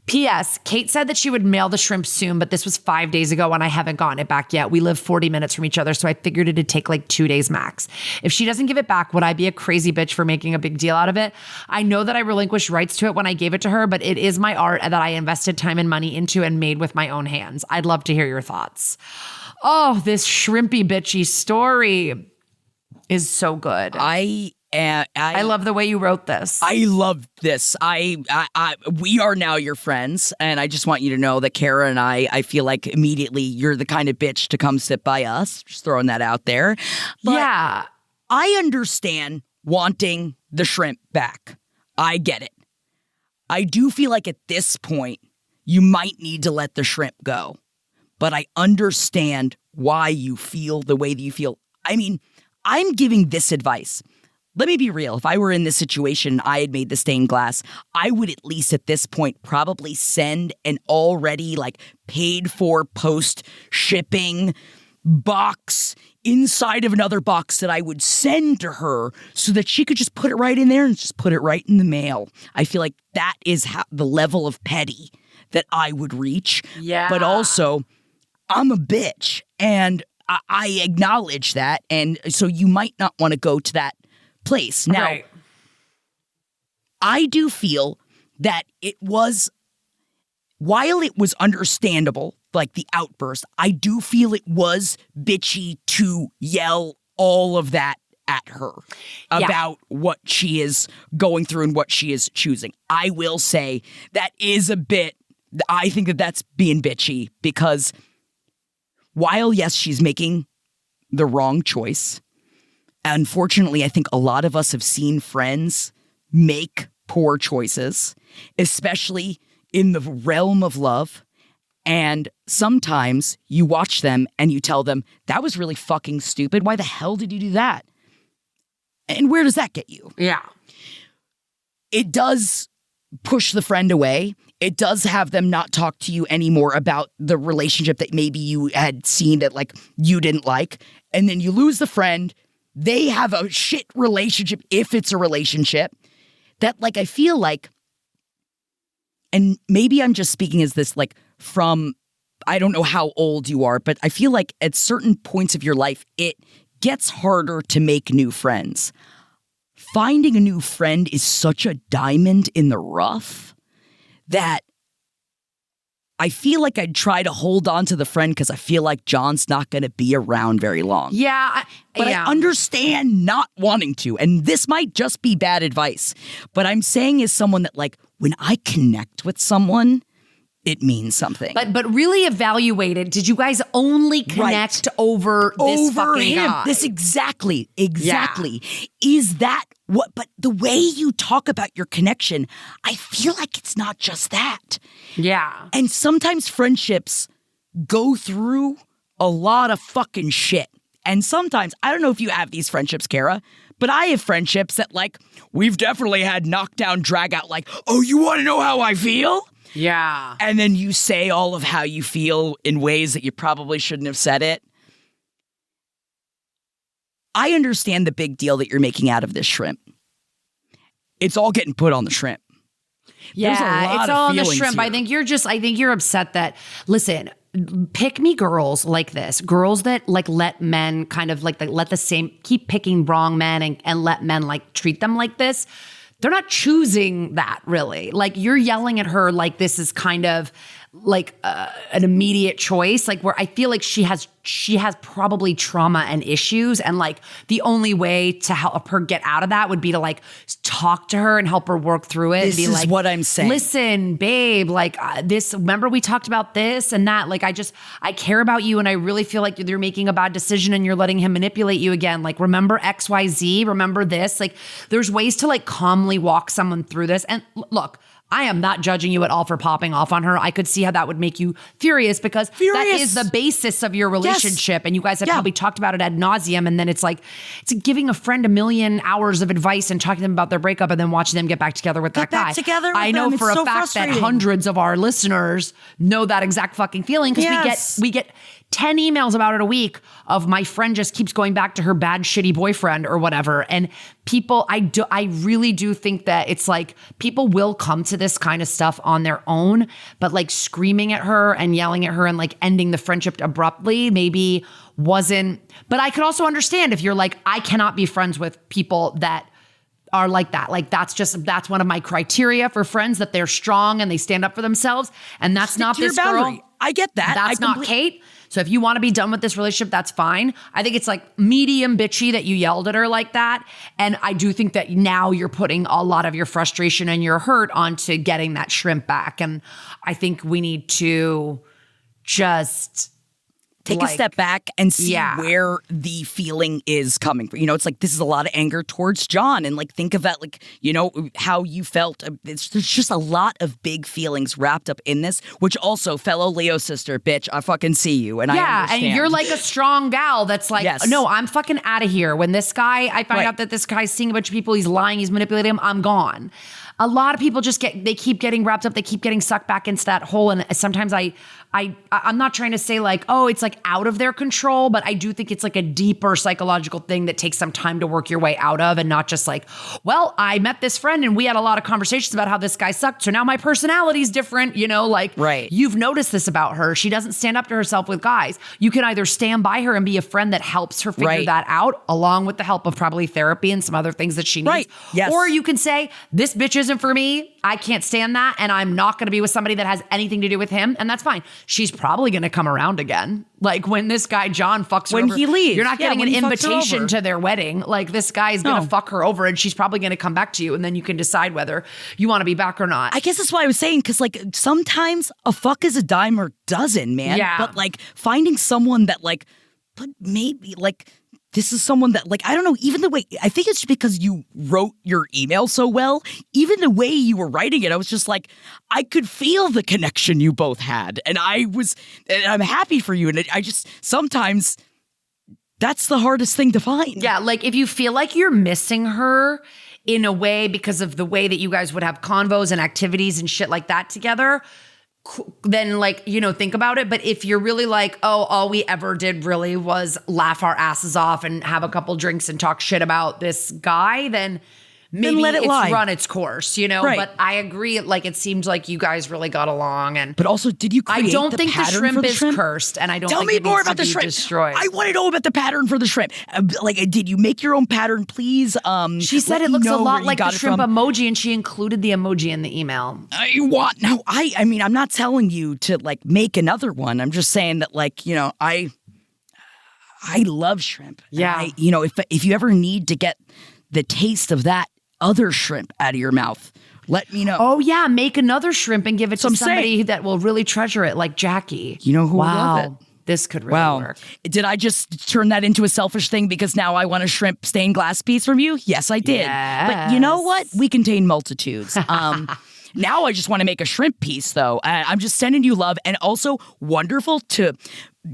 Speaker 5: P.S. Kate said that she would mail the shrimp soon, but this was 5 days ago and I haven't gotten it back yet. We live 40 minutes from each other, so I figured it'd take like 2 days max. If she doesn't give it back, would I be a crazy bitch for making a big deal out of it? I know that I relinquished rights to it when I gave it to her, but it is my art that I invested time and money into and made with my own hands. I'd love to hear your thoughts. Oh, this shrimpy bitchy story is so good. I love the way you wrote this.
Speaker 4: I love this. We are now your friends, and I just want you to know that Kara and I feel like immediately you're the kind of bitch to come sit by us. Just throwing that out there. But
Speaker 5: yeah.
Speaker 4: I understand wanting the shrimp back. I get it. I do feel like at this point, you might need to let the shrimp go. But I understand why you feel the way that you feel. I mean, I'm giving this advice. Let me be real. If I were in this situation, I had made the stained glass, I would at least at this point probably send an already like paid for post shipping box inside of another box that I would send to her so that she could just put it right in there and just put it right in the mail. I feel like that is the level of petty that I would reach.
Speaker 5: Yeah.
Speaker 4: But also, I'm a bitch and I acknowledge that. And so you might not want to go to that place. Now,
Speaker 5: right.
Speaker 4: I do feel that it was, while it was understandable, like the outburst, I do feel it was bitchy to yell all of that at her about what she is going through and what she is choosing. I will say that is a bit, I think that that's being bitchy because while, yes, she's making the wrong choice, unfortunately, I think a lot of us have seen friends make poor choices, especially in the realm of love. And sometimes you watch them and you tell them, that was really fucking stupid. Why the hell did you do that? And where does that get you?
Speaker 5: Yeah.
Speaker 4: It does push the friend away. It does have them not talk to you anymore about the relationship that maybe you had seen that like you didn't like. And then you lose the friend. They have a shit relationship, if it's a relationship, that like I feel like, and maybe I'm just speaking as this like from, I don't know how old you are, but I feel like at certain points of your life, it gets harder to make new friends. Finding a new friend is such a diamond in the rough that I feel like I'd try to hold on to the friend because I feel like John's not going to be around very long.
Speaker 5: Yeah.
Speaker 4: But I understand not wanting to. And this might just be bad advice. But I'm saying as someone that like, when I connect with someone, it means something.
Speaker 5: But really evaluate it. Did you guys only connect over this fucking
Speaker 4: him?
Speaker 5: guy?
Speaker 4: This exactly. Is that what? But the way you talk about your connection, I feel like it's not just that.
Speaker 5: Yeah.
Speaker 4: And sometimes friendships go through a lot of fucking shit. And sometimes, I don't know if you have these friendships, Kara, but I have friendships that like, we've definitely had knockdown, drag out, like, oh, you want to know how I feel?
Speaker 5: Yeah.
Speaker 4: And then you say all of how you feel in ways that you probably shouldn't have said it. I understand the big deal that you're making out of this shrimp. It's all getting put on the shrimp.
Speaker 5: Yeah, it's all on the shrimp.
Speaker 4: Here.
Speaker 5: I think you're upset that, listen, pick me girls like this, girls that like let men kind of like let the same, keep picking wrong men and let men like treat them like this. They're not choosing that really. Like you're yelling at her like this is kind of like an immediate choice, like where I feel like she has probably trauma and issues, and like the only way to help her get out of that would be to like talk to her and help her work through it.
Speaker 4: This
Speaker 5: and be
Speaker 4: is
Speaker 5: like,
Speaker 4: what I'm saying.
Speaker 5: Listen, babe, like this. Remember we talked about this and that. Like I care about you, and I really feel like you're making a bad decision and you're letting him manipulate you again. Like remember XYZ. Remember this. Like there's ways to like calmly walk someone through this. And look. I am not judging you at all for popping off on her. I could see how that would make you furious because that is the basis of your relationship. And you guys have probably talked about it ad nauseum. And then it's like, it's giving a friend 1,000,000 hours of advice and talking to them about their breakup and then watching them get back together with that guy. I know for a fact that hundreds of our listeners know that exact fucking feeling because we get 10 emails about it a week of my friend just keeps going back to her bad, shitty boyfriend or whatever. And people, I really do think that it's like people will come to this kind of stuff on their own, but like screaming at her and yelling at her and like ending the friendship abruptly maybe wasn't, but I could also understand if you're like, I cannot be friends with people that are like that. Like that's one of my criteria for friends, that they're strong and they stand up for themselves. And that's not this girl.
Speaker 4: I get that.
Speaker 5: That's not Kate. So if you want to be done with this relationship, that's fine. I think it's like medium bitchy that you yelled at her like that. And I do think that now you're putting a lot of your frustration and your hurt onto getting that shrimp back. And I think we need to just
Speaker 4: take a step back and see where the feeling is coming from. You know, it's like, this is a lot of anger towards John. And like, think of that, like, you know, how you felt. There's just a lot of big feelings wrapped up in this, which also, fellow Leo sister, bitch, I fucking see you. And I understand.
Speaker 5: And you're like a strong gal that's like, no, I'm fucking out of here. When this guy, I find out that this guy's seeing a bunch of people, he's lying, he's manipulating him, I'm gone. A lot of people just they keep getting wrapped up. They keep getting sucked back into that hole. And sometimes I'm not trying to say like, oh, it's like out of their control, but I do think it's like a deeper psychological thing that takes some time to work your way out of, and not just like, well, I met this friend and we had a lot of conversations about how this guy sucked, so now my personality's different, you know, like you've noticed this about her. She doesn't stand up to herself with guys. You can either stand by her and be a friend that helps her figure that out, along with the help of probably therapy and some other things that she needs. Or you can say, this bitch isn't for me. I can't stand that. And I'm not going to be with somebody that has anything to do with him. And that's fine. She's probably going to come around again. Like when this guy, John, fucks her over. When
Speaker 4: he leaves.
Speaker 5: You're not getting an invitation to their wedding. Like this guy is going to fuck her over and she's probably going to come back to you. And then you can decide whether you want to be back or not.
Speaker 4: I guess that's why I was saying, because like sometimes a fuck is a dime or dozen, man.
Speaker 5: Yeah.
Speaker 4: But like finding someone that like, but maybe like, this is someone that, like, I don't know, even the way, I think it's because you wrote your email so well, even the way you were writing it, I was just like, I could feel the connection you both had. And I'm happy for you. And I just, sometimes that's the hardest thing to find.
Speaker 5: Yeah, like if you feel like you're missing her in a way because of the way that you guys would have convos and activities and shit like that together, then like, you know, think about it. But if you're really like, oh, all we ever did really was laugh our asses off and have a couple drinks and talk shit about this guy, then maybe
Speaker 4: let it lie.
Speaker 5: Run its course, you know?
Speaker 4: Right.
Speaker 5: But I agree, like it seemed like you guys really got along. And
Speaker 4: but also, did you create
Speaker 5: I don't
Speaker 4: the
Speaker 5: think the
Speaker 4: pattern
Speaker 5: shrimp
Speaker 4: for the
Speaker 5: is
Speaker 4: shrimp?
Speaker 5: cursed, and I don't
Speaker 4: Tell
Speaker 5: think
Speaker 4: me
Speaker 5: it
Speaker 4: more
Speaker 5: needs
Speaker 4: about
Speaker 5: to
Speaker 4: the
Speaker 5: be
Speaker 4: shrimp.
Speaker 5: destroyed.
Speaker 4: I want to know about the pattern for the shrimp. Like, did you make your own pattern, please?
Speaker 5: She said it looks a lot like the shrimp emoji, and she included the emoji in the email.
Speaker 4: I mean, I'm not telling you to like make another one. I'm just saying that, like, you know, I love shrimp.
Speaker 5: Yeah.
Speaker 4: You know, if you ever need to get the taste of that other shrimp out of your mouth, let me know.
Speaker 5: Oh yeah, make another shrimp and give it to somebody that will really treasure it, like Jackie.
Speaker 4: You know who will love it?
Speaker 5: This could really work.
Speaker 4: Did I just turn that into a selfish thing because now I want a shrimp stained glass piece from you? Yes, I did.
Speaker 5: Yes.
Speaker 4: But you know what? We contain multitudes. Now I just want to make a shrimp piece, though. I'm just sending you love, and also wonderful to,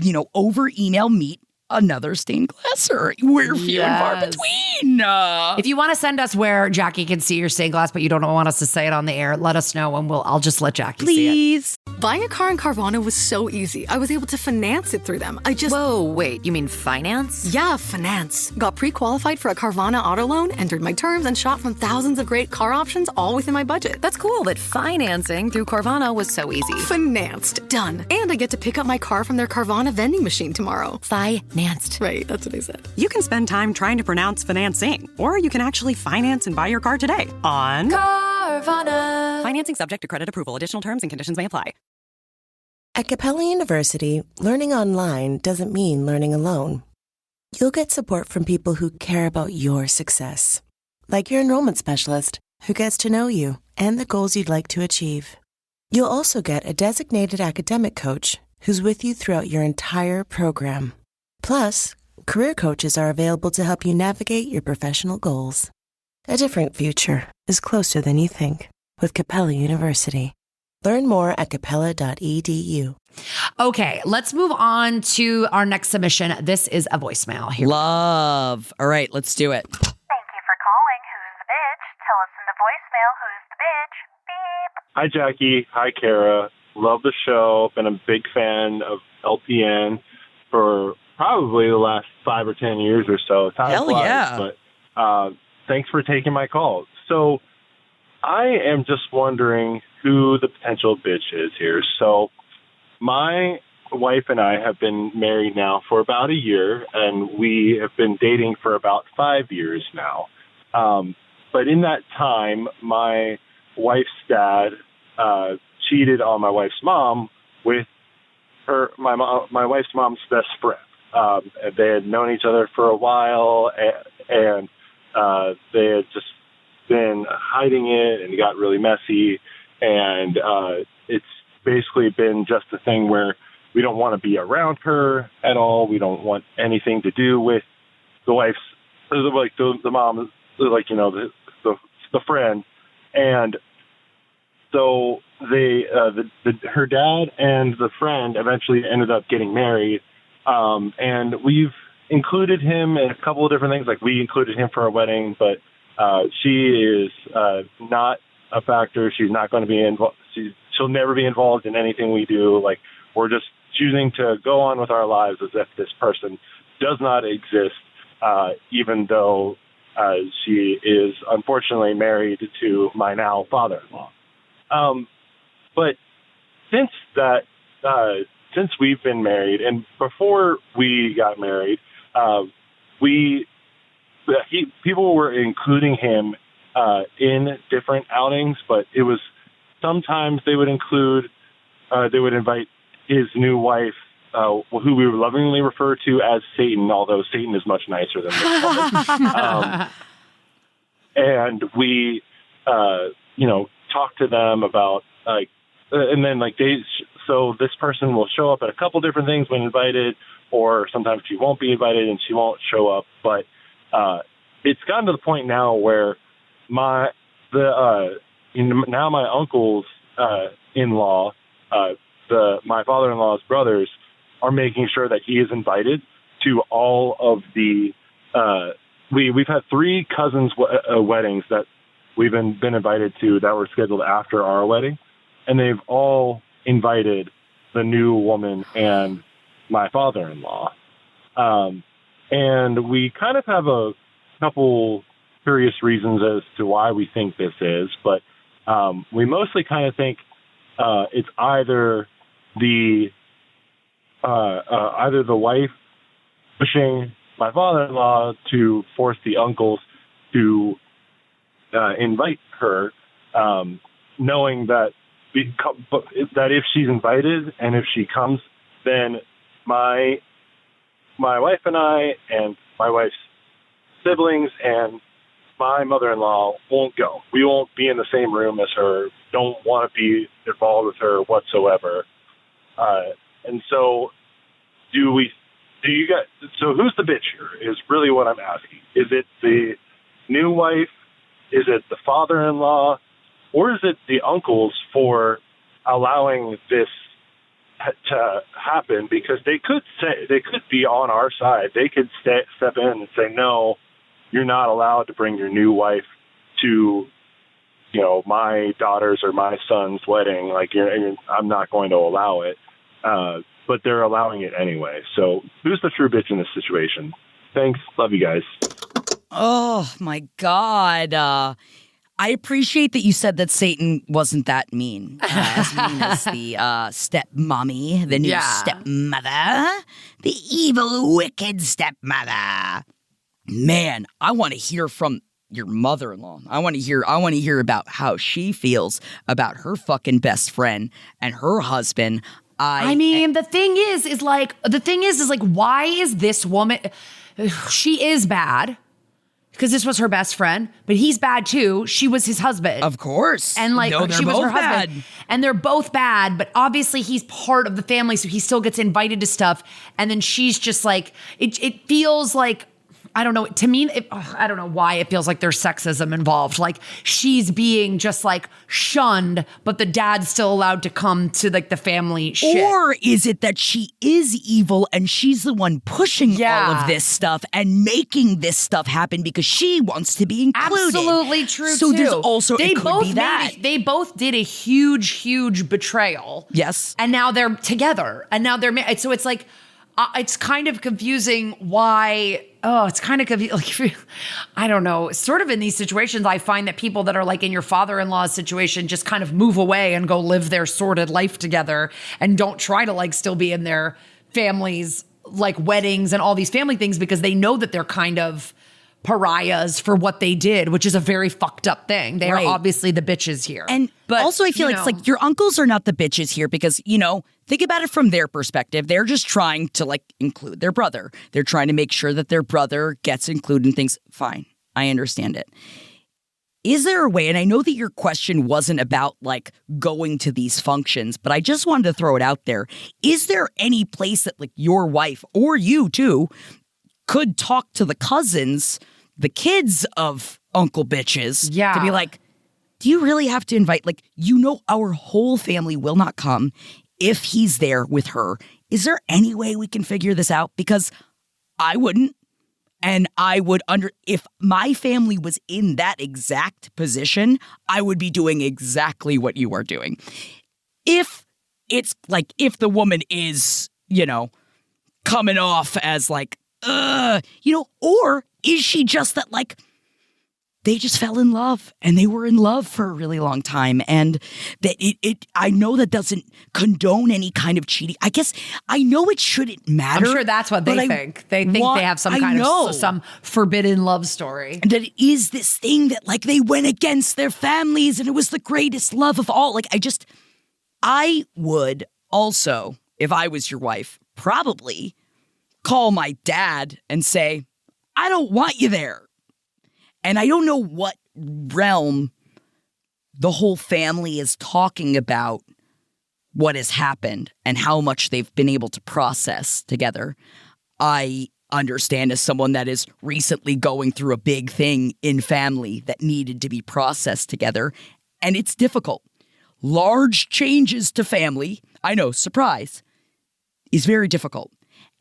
Speaker 4: you know, over email meet another stained glasser. We're few and far between.
Speaker 5: If you want to send us where Jackie can see your stained glass, but you don't want us to say it on the air, let us know, and I'll just let Jackie see it.
Speaker 4: Please.
Speaker 7: Buying a car in Carvana was so easy. I was able to finance it through them.
Speaker 8: Whoa, wait, you mean finance?
Speaker 7: Yeah, finance. Got pre-qualified for a Carvana auto loan, entered my terms, and shot from thousands of great car options, all within my budget.
Speaker 8: That's cool that financing through Carvana was so easy.
Speaker 7: Financed. Done. And I get to pick up my car from their Carvana vending machine tomorrow.
Speaker 8: Financed.
Speaker 7: Right, that's what I said.
Speaker 9: You can spend time trying to pronounce financing, or you can actually finance and buy your car today on
Speaker 8: Carvana.
Speaker 9: Financing subject to credit approval. Additional terms and conditions may apply.
Speaker 10: At Capella University, learning online doesn't mean learning alone. You'll get support from people who care about your success, like your enrollment specialist, who gets to know you and the goals you'd like to achieve. You'll also get a designated academic coach who's with you throughout your entire program. Plus, career coaches are available to help you navigate your professional goals. A different future is closer than you think. with Capella University. Learn more at capella.edu.
Speaker 5: Okay, let's move on to our next submission. This is a voicemail. Here.
Speaker 4: Love. All right, let's do it.
Speaker 11: Thank you for calling. Who's the bitch? Tell us in the voicemail who's the bitch. Beep.
Speaker 12: Hi, Jackie. Hi, Kara. Love the show. Been a big fan of LPN for probably the last 5 or 10 years or so. Time
Speaker 4: Hell
Speaker 12: flies,
Speaker 4: yeah.
Speaker 12: But thanks for taking my call. So I am just wondering who the potential bitch is here. So my wife and I have been married now for about a year, and we have been dating for about 5 years now. But in that time, my wife's dad cheated on my wife's mom with my wife's mom's best friend. They had known each other for a while, and they had just been hiding it, and it got really messy. And it's basically been just a thing where we don't want to be around her at all. We don't want anything to do with the wife's, like the mom, like, you know, the friend. And so they, her dad and the friend eventually ended up getting married. And we've included him in a couple of different things. Like, we included him for our wedding, but she is not a factor. She's not going to be involved. She'll never be involved in anything we do. Like, we're just choosing to go on with our lives as if this person does not exist, even though she is unfortunately married to my now father-in-law. But since we've been married, and before we got married, people were including him in different outings, but it was sometimes they would invite his new wife, who we lovingly refer to as Satan, although Satan is much nicer than this woman. And we, talk to them about, and then so this person will show up at a couple different things when invited, or sometimes she won't be invited and she won't show up. But it's gotten to the point now where now my uncle's in-law, my father-in-law's brothers, are making sure that he is invited to all of the. We've had 3 cousins' weddings that we've been invited to that were scheduled after our wedding, and they've all invited the new woman and my father-in-law. And we kind of have a couple curious reasons as to why we think this is, but we mostly kind of think it's either the wife pushing my father-in-law to force the uncles to invite her, knowing that if she's invited and if she comes, then my wife and I and my wife's siblings and my mother-in-law won't go. We won't be in the same room as her, don't want to be involved with her whatsoever. And so so who's the bitch here is really what I'm asking. Is it the new wife? Is it the father-in-law? Or is it the uncles for allowing this to happen? Because they could be on our side. They could step in and say, no, you're not allowed to bring your new wife to, my daughter's or my son's wedding. Like, I'm not going to allow it. But they're allowing it anyway. So who's the true bitch in this situation? Thanks. Love you guys.
Speaker 4: Oh, my God. I appreciate that you said that Satan wasn't that mean. As mean as the stepmommy, the new stepmother, the evil, wicked stepmother. Man, I want to hear from your mother-in-law. I want to hear about how she feels about her fucking best friend and her husband.
Speaker 5: The thing is why is this woman? She is bad because this was her best friend, but he's bad too. She was his husband,
Speaker 4: of course,
Speaker 5: and she was her husband,
Speaker 4: bad.
Speaker 5: And they're both bad. But obviously, he's part of the family, so he still gets invited to stuff. And then she's just like, it feels like I don't know. To me, I don't know why it feels like there's sexism involved. Like she's being just like shunned, but the dad's still allowed to come to like the family shit.
Speaker 4: Or is it that she is evil and she's the one pushing all of this stuff and making this stuff happen because she wants to be included?
Speaker 5: Absolutely true.
Speaker 4: So
Speaker 5: too.
Speaker 4: there's also
Speaker 5: they
Speaker 4: it could
Speaker 5: both
Speaker 4: be that
Speaker 5: they both did a huge betrayal.
Speaker 4: Yes,
Speaker 5: and now they're together, and now they're married. So it's like. It's kind of confusing why, it's kind of confusing. Like, I don't know. Sort of in these situations, I find that people that are like in your father-in-law's situation just kind of move away and go live their sordid life together and don't try to like still be in their families, like weddings and all these family things because they know that they're kind of pariahs for what they did, which is a very fucked up thing. They are obviously the bitches here.
Speaker 4: But also I feel like it's like your uncles are not the bitches here because, think about it from their perspective. They're just trying to like include their brother. They're trying to make sure that their brother gets included in things. Fine. I understand it. Is there a way, and I know that your question wasn't about like going to these functions, but I just wanted to throw it out there. Is there any place that like your wife or you too could talk to the cousins, the kids of Uncle Bitches, to be like, do you really have to invite, like, our whole family will not come if he's there with her. Is there any way we can figure this out? Because I wouldn't. And I would if my family was in that exact position, I would be doing exactly what you are doing. If it's like, if the woman is, coming off as like, or is she just that like, they just fell in love and they were in love for a really long time. And that I know that doesn't condone any kind of cheating. I guess I know it shouldn't matter.
Speaker 5: I'm sure that's what they think. They think they have some kind of some forbidden love story.
Speaker 4: That it is this thing that like they went against their families and it was the greatest love of all. Like I would also, if I was your wife, probably call my dad and say, I don't want you there. And I don't know what realm the whole family is talking about what has happened and how much they've been able to process together. I understand as someone that is recently going through a big thing in family that needed to be processed together, and it's difficult. Large changes to family, I know, surprise, is very difficult.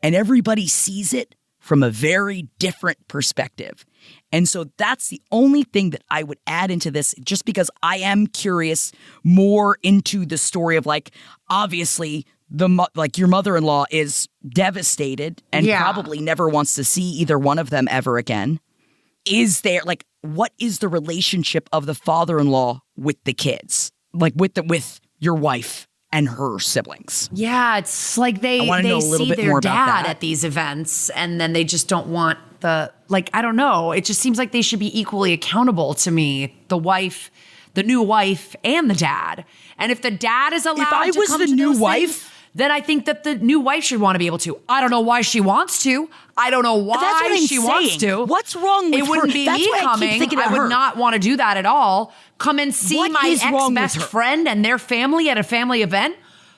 Speaker 4: And everybody sees it from a very different perspective. And so that's the only thing that I would add into this, just because I am curious more into the story of like, obviously, your mother-in-law is devastated and probably never wants to see either one of them ever again. Is there, like, what is the relationship of the father-in-law with the kids? Like, with your wife and her siblings.
Speaker 5: Yeah, it's like they see their dad at these events and then they just don't want I don't know. It just seems like they should be equally accountable to me, the wife, the new wife, and the dad. And if the dad is allowed to come to those things, if I was the new wife, then I think that the new wife should want to be able to. I don't know why she wants to. I don't know why she wants to.
Speaker 4: What's wrong with her?
Speaker 5: It wouldn't be me coming. I would not want to do that at all. Come and see my ex-best friend and their family at a family event.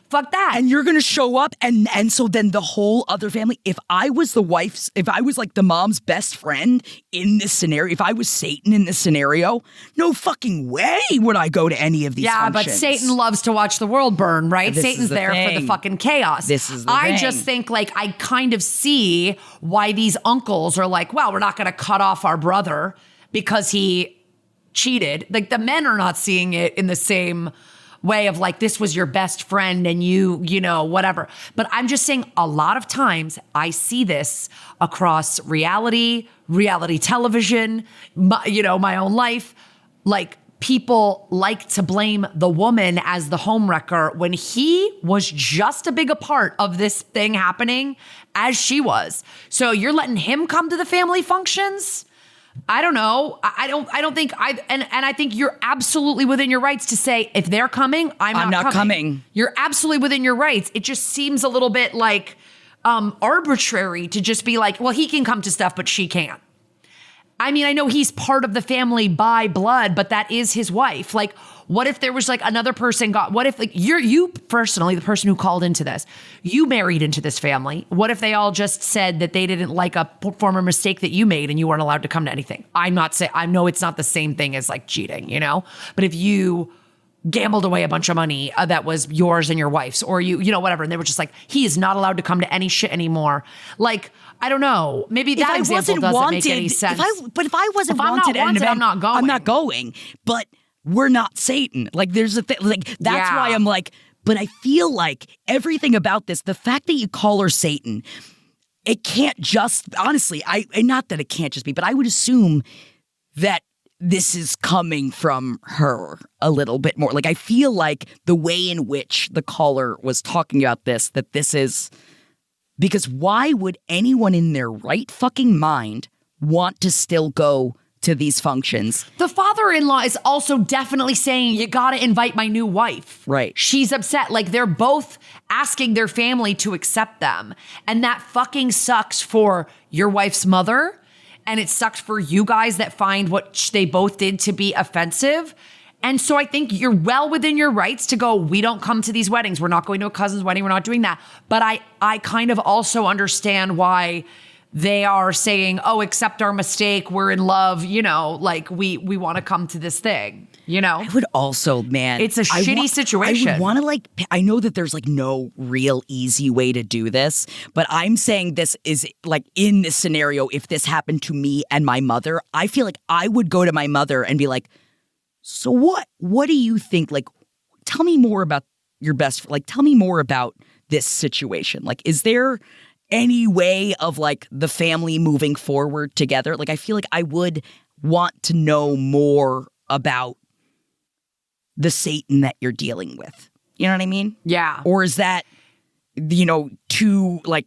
Speaker 5: Fuck that.
Speaker 4: And you're going to show up and so then the whole other family, if I was like the mom's best friend in this scenario, if I was Satan in this scenario, no fucking way would I go to any of these functions.
Speaker 5: But Satan loves to watch the world burn, right? Satan's there for the fucking chaos.
Speaker 4: This is the thing.
Speaker 5: I just think like I kind of see why these uncles are like, well, we're not going to cut off our brother because he cheated. Like the men are not seeing it in the same way of like, this was your best friend and you know, whatever. But I'm just saying a lot of times I see this across reality television, my own life. Like people like to blame the woman as the homewrecker when he was just as big a part of this thing happening as she was. So you're letting him come to the family functions? I don't know. I don't think and I think you're absolutely within your rights to say, if they're coming, I'm not coming. You're absolutely within your rights. It just seems a little bit like arbitrary to just be like, well, he can come to stuff, but she can't. I mean, I know he's part of the family by blood, but that is his wife. Like, what if there was like another person what if like you personally, the person who called into this, you married into this family. What if they all just said that they didn't like a former mistake that you made and you weren't allowed to come to anything? I know it's not the same thing as like cheating, you know, but if you gambled away a bunch of money that was yours and your wife's, or you know, whatever. And they were just like, he is not allowed to come to any shit anymore. Like, I don't know. Maybe that example doesn't make any sense.
Speaker 4: If I wasn't wanted, I'm not going. I'm not going. But we're not Satan. Like, there's a thing. Like, that's why I'm like. But I feel like everything about this, the fact that you call her Satan, it can't just. Honestly, not that it can't just be, but I would assume that this is coming from her a little bit more. Like, I feel like the way in which the caller was talking about this, that this is. Because why would anyone in their right fucking mind want to still go to these functions?
Speaker 5: The father-in-law is also definitely saying, you gotta invite my new wife.
Speaker 4: Right.
Speaker 5: She's upset. Like, they're both asking their family to accept them. And that fucking sucks for your wife's mother. And it sucks for you guys that find what they both did to be offensive. And so I think you're well within your rights to go, we don't come to these weddings. We're not going to a cousin's wedding. We're not doing that. But I kind of also understand why they are saying, oh, accept our mistake. We're in love. You know, like we want to come to this thing, you know?
Speaker 4: I would also, man.
Speaker 5: It's a shitty situation.
Speaker 4: I would want to like, I know that there's like no real easy way to do this, but I'm saying this is like in this scenario, if this happened to me and my mother, I feel like I would go to my mother and be like, so what do you think? Like, tell me more about your tell me more about this situation. Like, is there any way of like the family moving forward together? Like, I feel like I would want to know more about the Satan that you're dealing with. You know what I mean?
Speaker 5: Yeah.
Speaker 4: Or is that, you know, too like,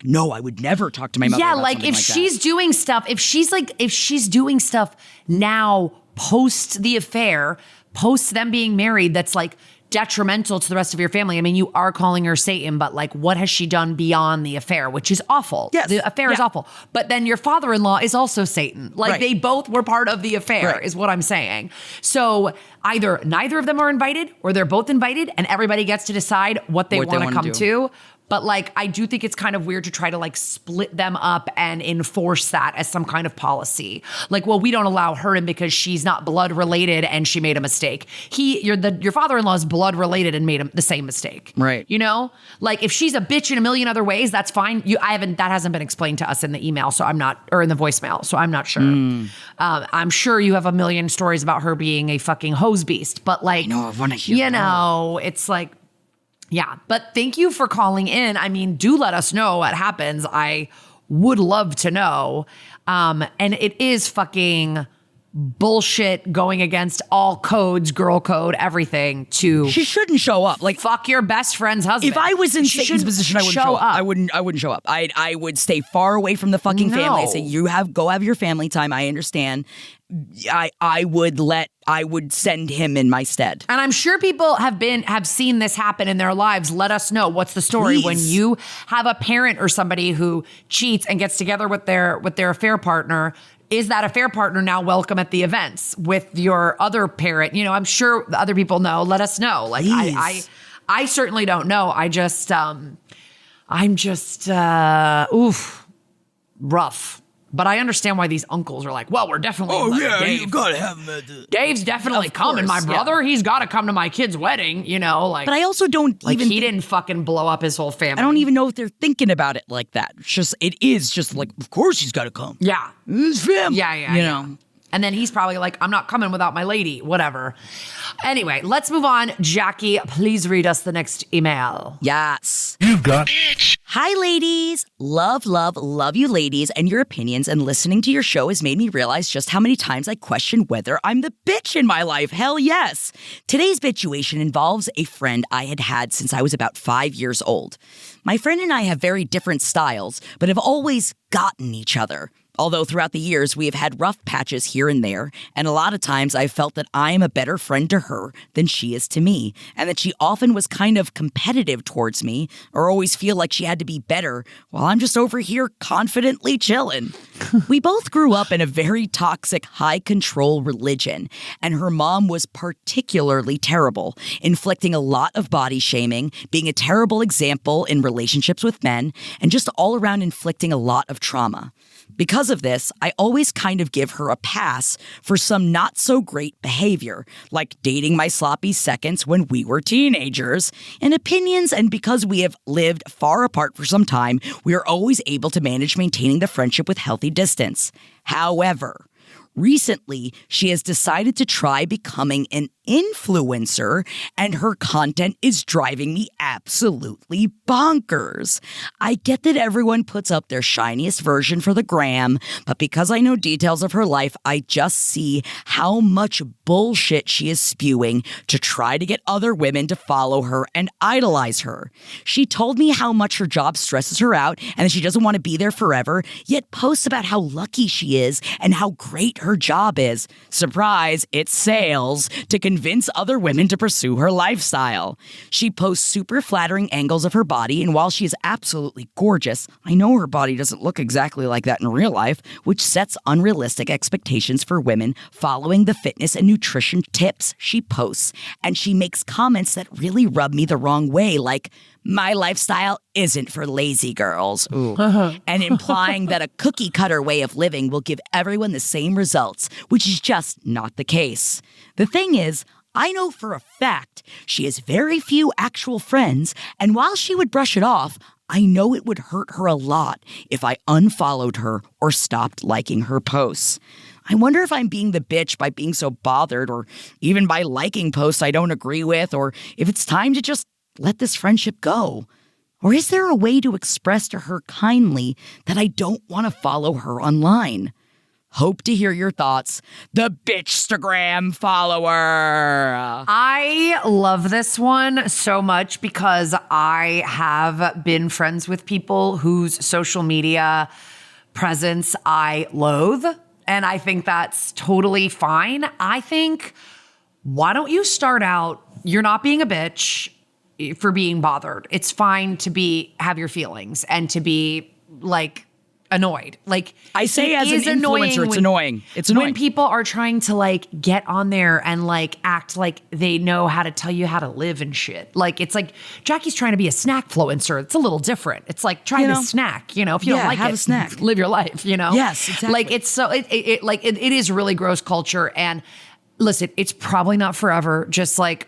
Speaker 4: no, I would never talk to my mother.
Speaker 5: Yeah,
Speaker 4: about
Speaker 5: like if she's
Speaker 4: that.
Speaker 5: doing stuff, if she's doing stuff now post the affair, post them being married, that's like detrimental to the rest of your family. I mean, you are calling her Satan, but like, what has she done beyond the affair, which is awful.
Speaker 4: Yes.
Speaker 5: The affair is awful. But then your father-in-law is also Satan. Like they both were part of the affair, is what I'm saying. So either neither of them are invited or they're both invited and everybody gets to decide what they want to come to. But like, I do think it's kind of weird to try to like split them up and enforce that as some kind of policy. Like, well, we don't allow her in because she's not blood related and she made a mistake. Your father-in-law is blood related and made the same mistake.
Speaker 4: Right.
Speaker 5: You know, like if she's a bitch in a million other ways, that's fine. That hasn't been explained to us in the email. So I'm not, or in the voicemail. So I'm not sure. I'm sure you have a million stories about her being a fucking hose beast, but like,
Speaker 4: I want to hear
Speaker 5: you know, it's like, yeah, but thank you for calling in. I mean, do let us know what happens. I would love to know. And it is fucking bullshit going against all codes, girl code, everything to...
Speaker 4: She shouldn't show up. Like,
Speaker 5: fuck your best friend's husband.
Speaker 4: If I was in Satan's position, I wouldn't show up. I wouldn't show up. I would stay far away from the fucking family. I say, go have your family time. I understand. I would send him in my stead.
Speaker 5: And I'm sure people have seen this happen in their lives. Let us know. What's the story?
Speaker 4: Please.
Speaker 5: When you have a parent or somebody who cheats and gets together with their affair partner, is that affair partner now welcome at the events with your other parent? You know, I'm sure the other people know. Let us know. Like I certainly don't know. I'm just rough. But I understand why these uncles are like, well, we're definitely Dave.
Speaker 3: You gotta have him.
Speaker 5: Dave's definitely coming. My brother, he's got to come to my kid's wedding, you know, like.
Speaker 4: But I also don't
Speaker 5: like he didn't fucking blow up his whole family.
Speaker 4: I don't even know if they're thinking about it like that. It is just like, of course he's got to come.
Speaker 5: Yeah.
Speaker 4: It's family.
Speaker 5: Yeah.
Speaker 4: You know.
Speaker 5: And then he's probably like, I'm not coming without my lady, whatever. Anyway, let's move on. Jackie, please read us the next email.
Speaker 4: Yes.
Speaker 3: You've got...
Speaker 4: Hi, ladies. Love you, ladies, and your opinions. And listening to your show has made me realize just how many times I question whether I'm the bitch in my life. Hell yes. Today's bitchuation involves a friend I had since I was about 5 years old. My friend and I have very different styles, but have always gotten each other. Although throughout the years, we have had rough patches here and there, and a lot of times I've felt that I am a better friend to her than she is to me, and that she often was kind of competitive towards me, or always feel like she had to be better, while I'm just over here confidently chilling. We both grew up in a very toxic, high-control religion, and her mom was particularly terrible, inflicting a lot of body shaming, being a terrible example in relationships with men, and just all around inflicting a lot of trauma. Because of this, I always kind of give her a pass for some not so great behavior, like dating my sloppy seconds when we were teenagers, and opinions, and because we have lived far apart for some time, we are always able to manage maintaining the friendship with healthy distance. However, recently, she has decided to try becoming an influencer, and her content is driving me absolutely bonkers. I get that everyone puts up their shiniest version for the gram, but because I know details of her life, I just see how much bullshit she is spewing to try to get other women to follow her and idolize her. She told me how much her job stresses her out and that she doesn't want to be there forever, yet posts about how lucky she is and how great her job is. Surprise, it's sales, to convince other women to pursue her lifestyle. She posts super flattering angles of her body, and while she is absolutely gorgeous, I know her body doesn't look exactly like that in real life, which sets unrealistic expectations for women following the fitness and nutrition tips she posts. And she makes comments that really rub me the wrong way, like, "My lifestyle isn't for lazy girls," and implying that a cookie cutter way of living will give everyone the same results, which is just not the case. The thing is, I know for a fact she has very few actual friends, and while she would brush it off, I know it would hurt her a lot if I unfollowed her or stopped liking her posts. I wonder if I'm being the bitch by being so bothered, or even by liking posts I don't agree with, or if it's time to just let this friendship go. Or is there a way to express to her kindly that I don't want to follow her online? Hope to hear your thoughts. The Bitchstagram follower.
Speaker 5: I love this one so much because I have been friends with people whose social media presence I loathe. And I think that's totally fine. I think, why don't you start out, you're not being a bitch for being bothered. It's fine to have your feelings and to be like annoyed. Like,
Speaker 4: I say as an influencer, it's annoying. It's annoying.
Speaker 5: When people are trying to like get on there and like act like they know how to tell you how to live and shit. Like, it's like Jackie's trying to be a snack influencer. It's a little different. It's like trying to snack, if you don't like
Speaker 4: have
Speaker 5: it,
Speaker 4: a snack.
Speaker 5: Live your life,
Speaker 4: Yes, exactly.
Speaker 5: Like, it's so, it is really gross culture. And listen, it's probably not forever. Just like,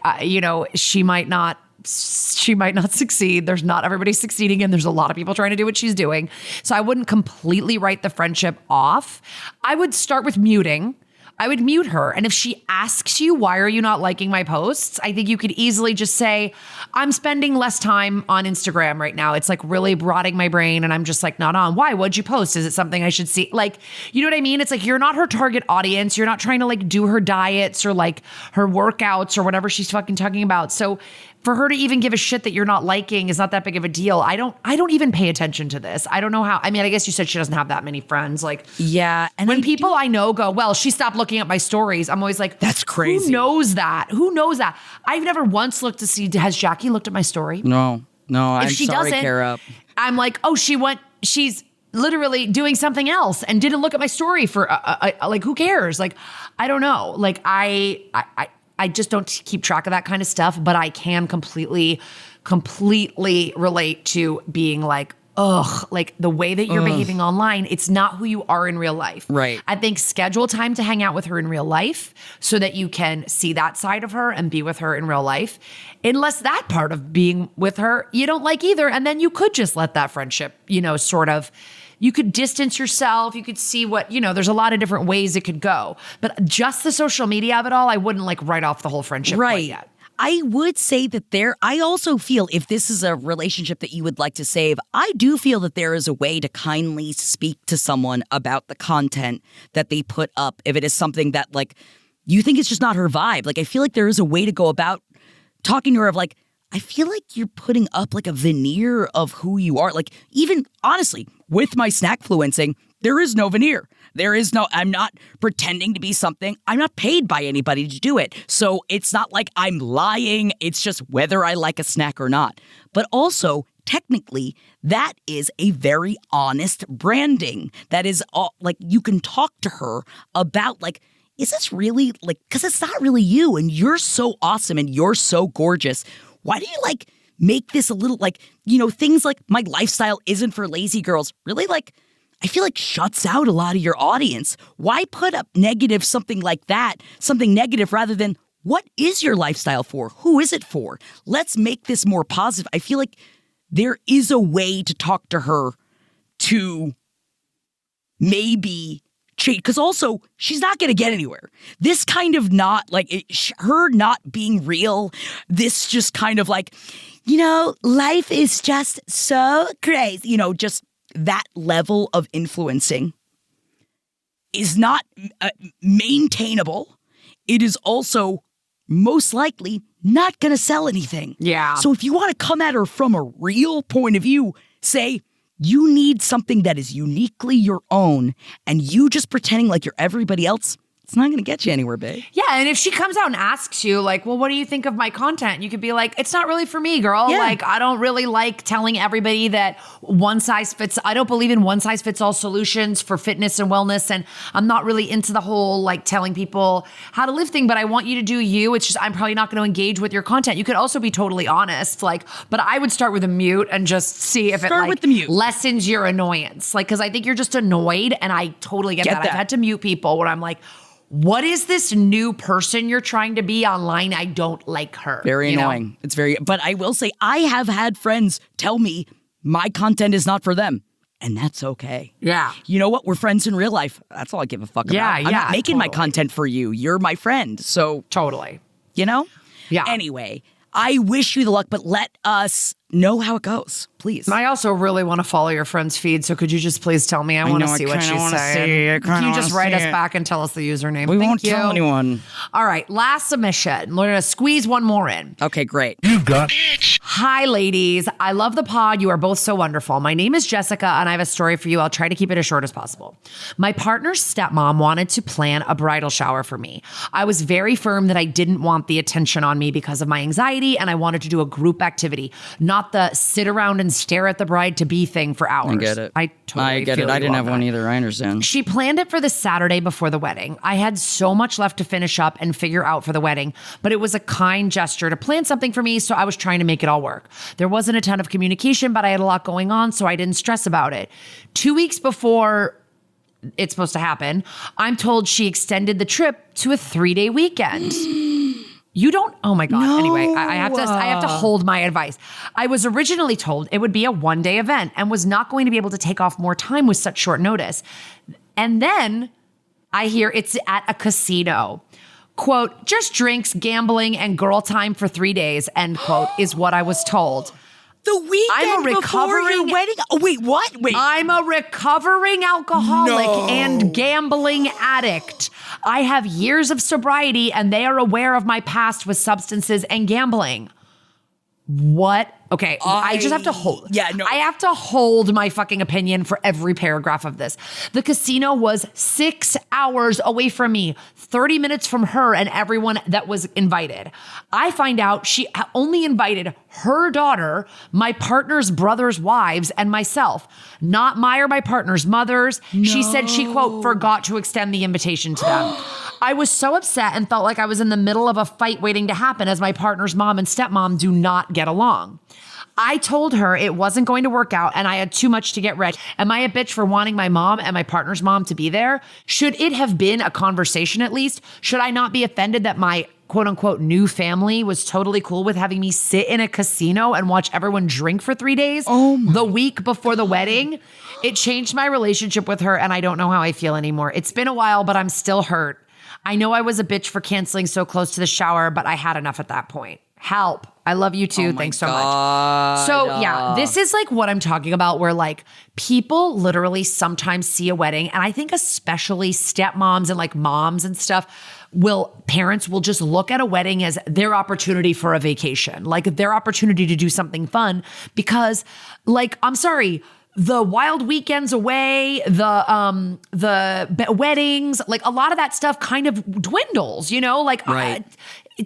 Speaker 5: she might not succeed. There's not everybody succeeding, and there's a lot of people trying to do what she's doing. So I wouldn't completely write the friendship off. I would start with muting. I would mute her. And if she asks you, why are you not liking my posts? I think you could easily just say, I'm spending less time on Instagram right now. It's like really rotting my brain and I'm just like not on. Why? What'd you post? Is it something I should see? Like, you know what I mean? It's like, you're not her target audience. You're not trying to like do her diets or like her workouts or whatever she's fucking talking about. So for her to even give a shit that you're not liking is not that big of a deal. I don't even pay attention to this. I don't know how. I mean, I guess you said she doesn't have that many friends. Like,
Speaker 4: yeah. And
Speaker 5: when people I know go, well, she stopped looking at my stories, I'm always like,
Speaker 4: that's crazy.
Speaker 5: Who knows that? Who knows that? I've never once looked to see, has Jackie looked at my story?
Speaker 4: No, I'm
Speaker 5: she
Speaker 4: sorry,
Speaker 5: doesn't,
Speaker 4: Kara.
Speaker 5: I'm like, oh, she's literally doing something else and didn't look at my story for, like, who cares? Like, I don't know. Like, I just don't keep track of that kind of stuff, but I can completely relate to being like, ugh, like the way that you're behaving online, it's not who you are in real life.
Speaker 4: Right.
Speaker 5: I think schedule time to hang out with her in real life so that you can see that side of her and be with her in real life. Unless that part of being with her you don't like either. And then you could just let that friendship, sort of, you could distance yourself. You could see what, there's a lot of different ways it could go. But just the social media of it all, I wouldn't like write off the whole friendship quite yet.
Speaker 4: I would say that I also feel if this is a relationship that you would like to save, I do feel that there is a way to kindly speak to someone about the content that they put up. If it is something that like, you think it's just not her vibe. Like, I feel like there is a way to go about talking to her of like, I feel like you're putting up like a veneer of who you are. Like, even honestly, with my snack fluencing, There is no veneer. I'm not pretending to be something. I'm not paid by anybody to do it. So it's not like I'm lying. It's just whether I like a snack or not. But also, technically, that is a very honest branding. That is like you can talk to her about like, is this really like, because it's not really you and you're so awesome and you're so gorgeous. Why do you like make this a little like, things like my lifestyle isn't for lazy girls really like, I feel like shuts out a lot of your audience. Why put up something like that, something negative rather than what is your lifestyle for? Who is it for? Let's make this more positive. I feel like there is a way to talk to her to maybe change. Because also, she's not going to get anywhere. This kind of not like her not being real, this just kind of like, life is just so crazy, just that level of influencing is not maintainable. It is also most likely not going to sell anything.
Speaker 5: Yeah.
Speaker 4: So if you want to come at her from a real point of view, say you need something that is uniquely your own and you just pretending like you're everybody else, it's not going to get you anywhere, babe.
Speaker 5: Yeah, and if she comes out and asks you, like, well, what do you think of my content? You could be like, it's not really for me, girl.
Speaker 4: Yeah.
Speaker 5: Like, I don't really like telling everybody that I don't believe in one size fits all solutions for fitness and wellness. And I'm not really into the whole, like, telling people how to live thing, but I want you to do you. It's just, I'm probably not going to engage with your content. You could also be totally honest, like, but I would start with a mute and just see if
Speaker 4: Start with the mute.
Speaker 5: lessens your annoyance. Like, because I think you're just annoyed, and I totally get that. I've had to mute people when I'm like, what is this new person you're trying to be online? I don't like her.
Speaker 4: Very annoying. It's but I will say I have had friends tell me my content is not for them. And that's okay.
Speaker 5: Yeah.
Speaker 4: You know what? We're friends in real life. That's all I give a fuck about. I'm not making my content for you. You're my friend. So
Speaker 5: totally.
Speaker 4: Yeah.
Speaker 5: Anyway,
Speaker 4: I wish you the luck, but let us know how it goes, please.
Speaker 5: I also really want to follow your friend's feed, so could you just please tell me? I want to see what she's saying. Can you just write us back and tell us the username?
Speaker 4: We won't tell anyone.
Speaker 5: All right, last submission. We're going to squeeze one more in.
Speaker 4: Okay, great.
Speaker 3: You've got...
Speaker 5: Hi, ladies. I love the pod. You are both so wonderful. My name is Jessica, and I have a story for you. I'll try to keep it as short as possible. My partner's stepmom wanted to plan a bridal shower for me. I was very firm that I didn't want the attention on me because of my anxiety, and I wanted to do a group activity, not the sit around and stare at the bride-to-be thing for hours.
Speaker 4: I get it.
Speaker 5: I totally
Speaker 4: get
Speaker 5: feel
Speaker 4: it. I
Speaker 5: you
Speaker 4: didn't
Speaker 5: on
Speaker 4: have
Speaker 5: that.
Speaker 4: one either. I understand.
Speaker 5: She planned it for the Saturday before the wedding. I had so much left to finish up and figure out for the wedding, but it was a kind gesture to plan something for me, so I was trying to make it all work. There wasn't a ton of communication, but I had a lot going on, so I didn't stress about it. 2 weeks before it's supposed to happen, I'm told she extended the trip to a 3-day weekend. You don't, oh my God.
Speaker 4: No.
Speaker 5: Anyway, I have to hold my advice. I was originally told it would be a 1-day event and was not going to be able to take off more time with such short notice. And then I hear it's at a casino. Quote, just drinks, gambling, and girl time for 3 days, end quote, is what I was told.
Speaker 4: The weekend before your wedding? Oh, wait, what? Wait.
Speaker 5: I'm a recovering alcoholic and gambling addict. I have years of sobriety, and they are aware of my past with substances and gambling. What? Okay, I just have to hold.
Speaker 4: Yeah, no.
Speaker 5: I have to hold my fucking opinion for every paragraph of this. The casino was 6 hours away from me, 30 minutes from her and everyone that was invited. I find out she only invited her daughter, my partner's brother's wives, and myself, not my or my partner's mothers. No. She said she, quote, forgot to extend the invitation to them. I was so upset and felt like I was in the middle of a fight waiting to happen as my partner's mom and stepmom do not get along. I told her it wasn't going to work out and I had too much to get ready. Am I a bitch for wanting my mom and my partner's mom to be there? Should it have been a conversation at least? Should I not be offended that my quote unquote new family was totally cool with having me sit in a casino and watch everyone drink for 3 days the week before the wedding? It changed my relationship with her and I don't know how I feel anymore. It's been a while, but I'm still hurt. I know I was a bitch for canceling so close to the shower, but I had enough at that point. Help. I love you too. Thanks so much. So yeah, this is like what I'm talking about where like people literally sometimes see a wedding, and I think especially stepmoms and like moms and stuff parents will just look at a wedding as their opportunity for a vacation, like their opportunity to do something fun because like, I'm sorry, the wild weekends away, the weddings, like a lot of that stuff kind of dwindles, like
Speaker 4: Right.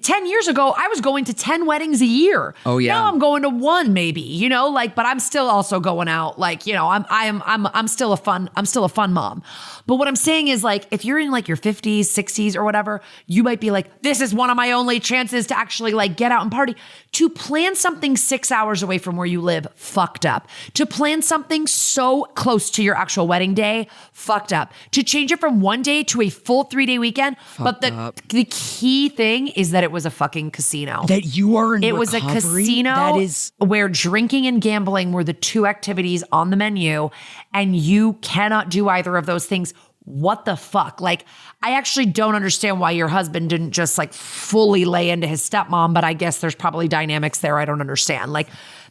Speaker 5: 10 years ago, I was going to 10 weddings a year.
Speaker 4: Oh, yeah.
Speaker 5: Now I'm going to one maybe, but I'm still also going out. I'm still a fun mom. But what I'm saying is if you're in your 50s, 60s or whatever, you might be like, this is one of my only chances to actually get out and party. To plan something 6 hours away from where you live, fucked up. To plan something so close to your actual wedding day, fucked up. To change it from one day to a full 3-day weekend. But the key thing is that it was a fucking casino.
Speaker 4: That you are in
Speaker 5: It was a
Speaker 4: recovery?
Speaker 5: casino
Speaker 4: That is...
Speaker 5: where drinking and gambling were the two activities on the menu, and you cannot do either of those things. What the fuck? I actually don't understand why your husband didn't just fully lay into his stepmom, but I guess there's probably dynamics there I don't understand.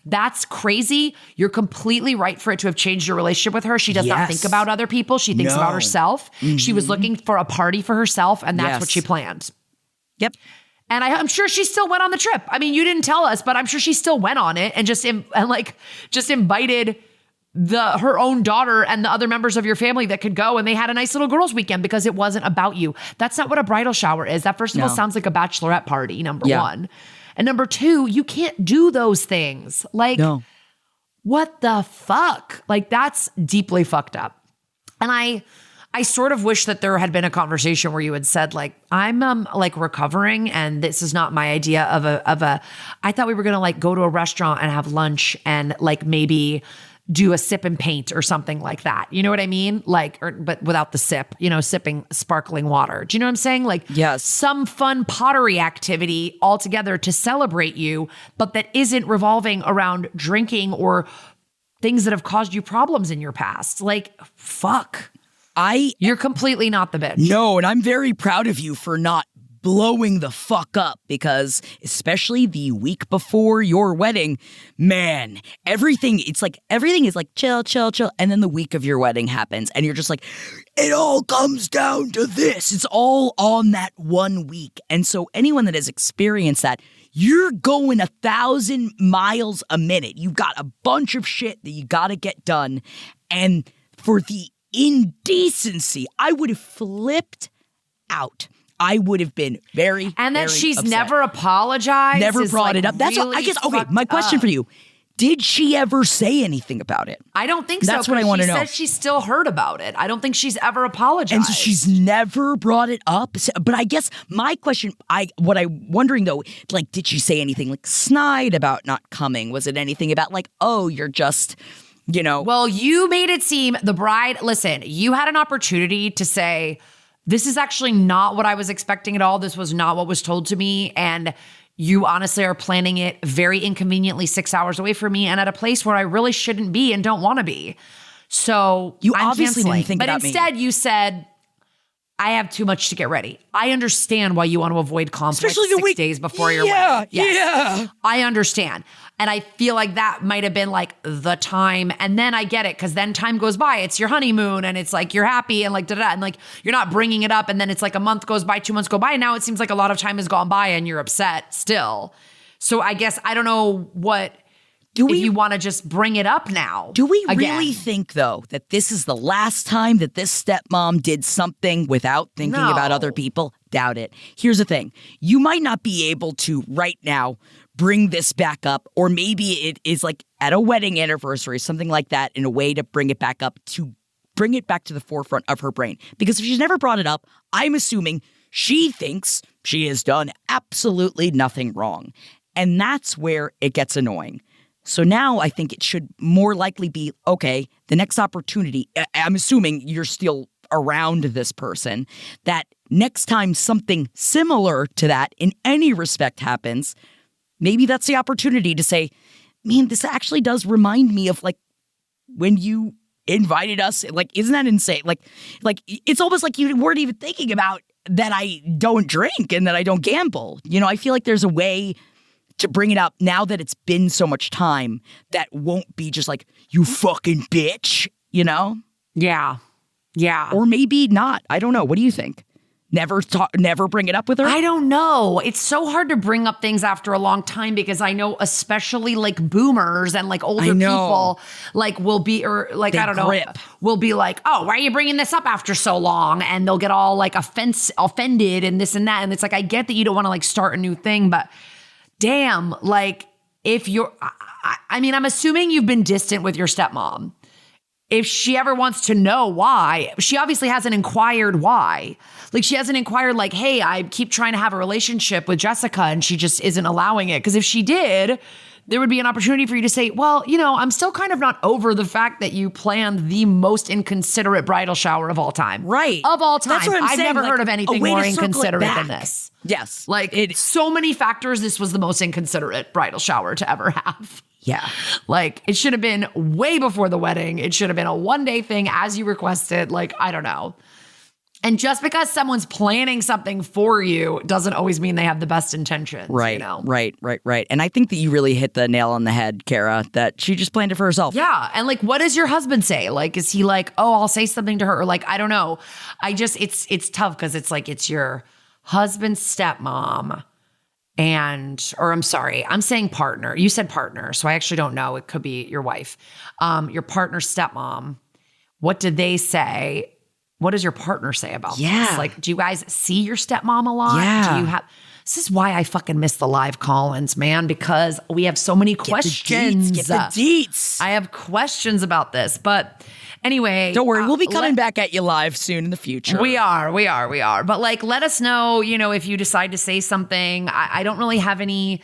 Speaker 5: That's crazy. You're completely right for it to have changed your relationship with her. She does not think about other people. She thinks about herself.
Speaker 4: Mm-hmm.
Speaker 5: She was looking for a party for herself, and that's what she planned.
Speaker 4: Yep.
Speaker 5: And I'm sure she still went on the trip. I mean, you didn't tell us, but I'm sure she still went on it and just invited her own daughter and the other members of your family that could go, and they had a nice little girls' weekend because it wasn't about you. That's not what a bridal shower is. That first of all sounds like a bachelorette party, number one. And number two, you can't do those things.
Speaker 4: No.
Speaker 5: What the fuck? That's deeply fucked up. And I sort of wish that there had been a conversation where you had said I'm recovering, and this is not my idea of a I thought we were going to go to a restaurant and have lunch and maybe do a sip and paint or something like that. You know what I mean? But without the sip, sipping sparkling water. Do you know what I'm saying?
Speaker 4: Yes.
Speaker 5: Some fun pottery activity altogether to celebrate you, but that isn't revolving around drinking or things that have caused you problems in your past. Fuck. You're completely not the bitch.
Speaker 4: No, and I'm very proud of you for not blowing the fuck up, because especially the week before your wedding, man, everything is chill. And then the week of your wedding happens and you're just it all comes down to this. It's all on that 1 week. And so anyone that has experienced that, you're going 1,000 miles a minute. You've got a bunch of shit that you got to get done. And for the indecency, I would have flipped out. I would have been very,
Speaker 5: and that
Speaker 4: very
Speaker 5: she's
Speaker 4: upset.
Speaker 5: Never apologized.
Speaker 4: Never brought it up. That's all, I guess. Okay, my question for you: did she ever say anything about it?
Speaker 5: I don't think so.
Speaker 4: That's what I want to know.
Speaker 5: She said she still heard about it. I don't think she's ever apologized.
Speaker 4: And so she's never brought it up. But I guess my question, what I'm wondering though, did she say anything snide about not coming? Was it anything about oh, you're just,
Speaker 5: Well, you made it seem the bride. Listen, you had an opportunity to say, this is actually not what I was expecting at all. This was not what was told to me. And you honestly are planning it very inconveniently 6 hours away from me and at a place where I really shouldn't be and don't want to be. So
Speaker 4: I'm obviously didn't think about me.
Speaker 5: But instead you said, I have too much to get ready. I understand why you want to avoid conflict
Speaker 4: especially the
Speaker 5: 6 days before your wedding. Yes.
Speaker 4: Yeah.
Speaker 5: I understand. And I feel that might have been the time. And then I get it, because then time goes by. It's your honeymoon and it's you're happy and da-da-da. And you're not bringing it up. And then it's a month goes by, 2 months go by. And now it seems a lot of time has gone by and you're upset still. So I guess I don't know if you want to just bring it up now.
Speaker 4: Do we
Speaker 5: again.
Speaker 4: really think, though, that this is the last time that this stepmom did something without thinking about other people? Doubt it. Here's the thing. You might not be able to right now bring this back up, or maybe it is at a wedding anniversary, something like that, in a way to bring it back up, to bring it back to the forefront of her brain. Because if she's never brought it up, I'm assuming she thinks she has done absolutely nothing wrong. And that's where it gets annoying. So now I think it should more likely be, okay, the next opportunity, I'm assuming you're still around this person, that next time something similar to that in any respect happens, maybe that's the opportunity to say, man, this actually does remind me of when you invited us. Isn't that insane? It's almost you weren't even thinking about that I don't drink and that I don't gamble. I feel there's a way to bring it up now that it's been so much time that won't be just you fucking bitch,
Speaker 5: Yeah. Yeah.
Speaker 4: Or maybe not. I don't know. What do you think? Never bring it up with her?
Speaker 5: I don't know. It's so hard to bring up things after a long time because I know especially like boomers and like older people like will be, or like,
Speaker 4: They
Speaker 5: I don't
Speaker 4: grip.
Speaker 5: know, will be like, oh, why are you bringing this up after so long? And they'll get all like offended and this and that. And it's like, I get that you don't want to like start a new thing, but damn, like if you're, I mean, I'm assuming you've been distant with your stepmom. If she ever wants to know why, she obviously hasn't inquired why. Like she hasn't inquired like, hey, I keep trying to have a relationship with Jessica and she just isn't allowing it. Because if she did, there would be an opportunity for you to say, well, you know, I'm still kind of not over the fact that you planned the most inconsiderate bridal shower of all time.
Speaker 4: Right.
Speaker 5: Of all time.
Speaker 4: That's what I'm
Speaker 5: I've
Speaker 4: saying,
Speaker 5: never
Speaker 4: like,
Speaker 5: heard of
Speaker 4: a
Speaker 5: anything
Speaker 4: way
Speaker 5: more
Speaker 4: to circle it
Speaker 5: inconsiderate than
Speaker 4: back.
Speaker 5: this.
Speaker 4: Yes.
Speaker 5: Like so many factors, this was the most inconsiderate bridal shower to ever have.
Speaker 4: Yeah.
Speaker 5: Like it should have been way before the wedding. It should have been a one-day thing as you requested. Like, I don't know. And just because someone's planning something for you doesn't always mean they have the best intentions.
Speaker 4: Right,
Speaker 5: you know?
Speaker 4: right. And I think that you really hit the nail on the head, Kara, that she just planned it for herself.
Speaker 5: Yeah. And like, what does your husband say? Like, is he like, oh, I'll say something to her? Or like, I don't know. It's tough because it's like, it's your husband's stepmom. Or I'm sorry, I'm saying partner. You said partner, so I actually don't know. It could be your wife. Your partner's stepmom. What did they say? What does your partner say about this? Like, do you guys see your stepmom a lot?
Speaker 4: Yeah.
Speaker 5: Do you have? This is why I fucking miss the live call-ins, man, because we have so many questions.
Speaker 4: Get the deets.
Speaker 5: I have questions about this, but anyway.
Speaker 4: Don't worry, we'll be coming back at you live soon in the future.
Speaker 5: We are. But like, let us know, you know, if you decide to say something. I don't really have any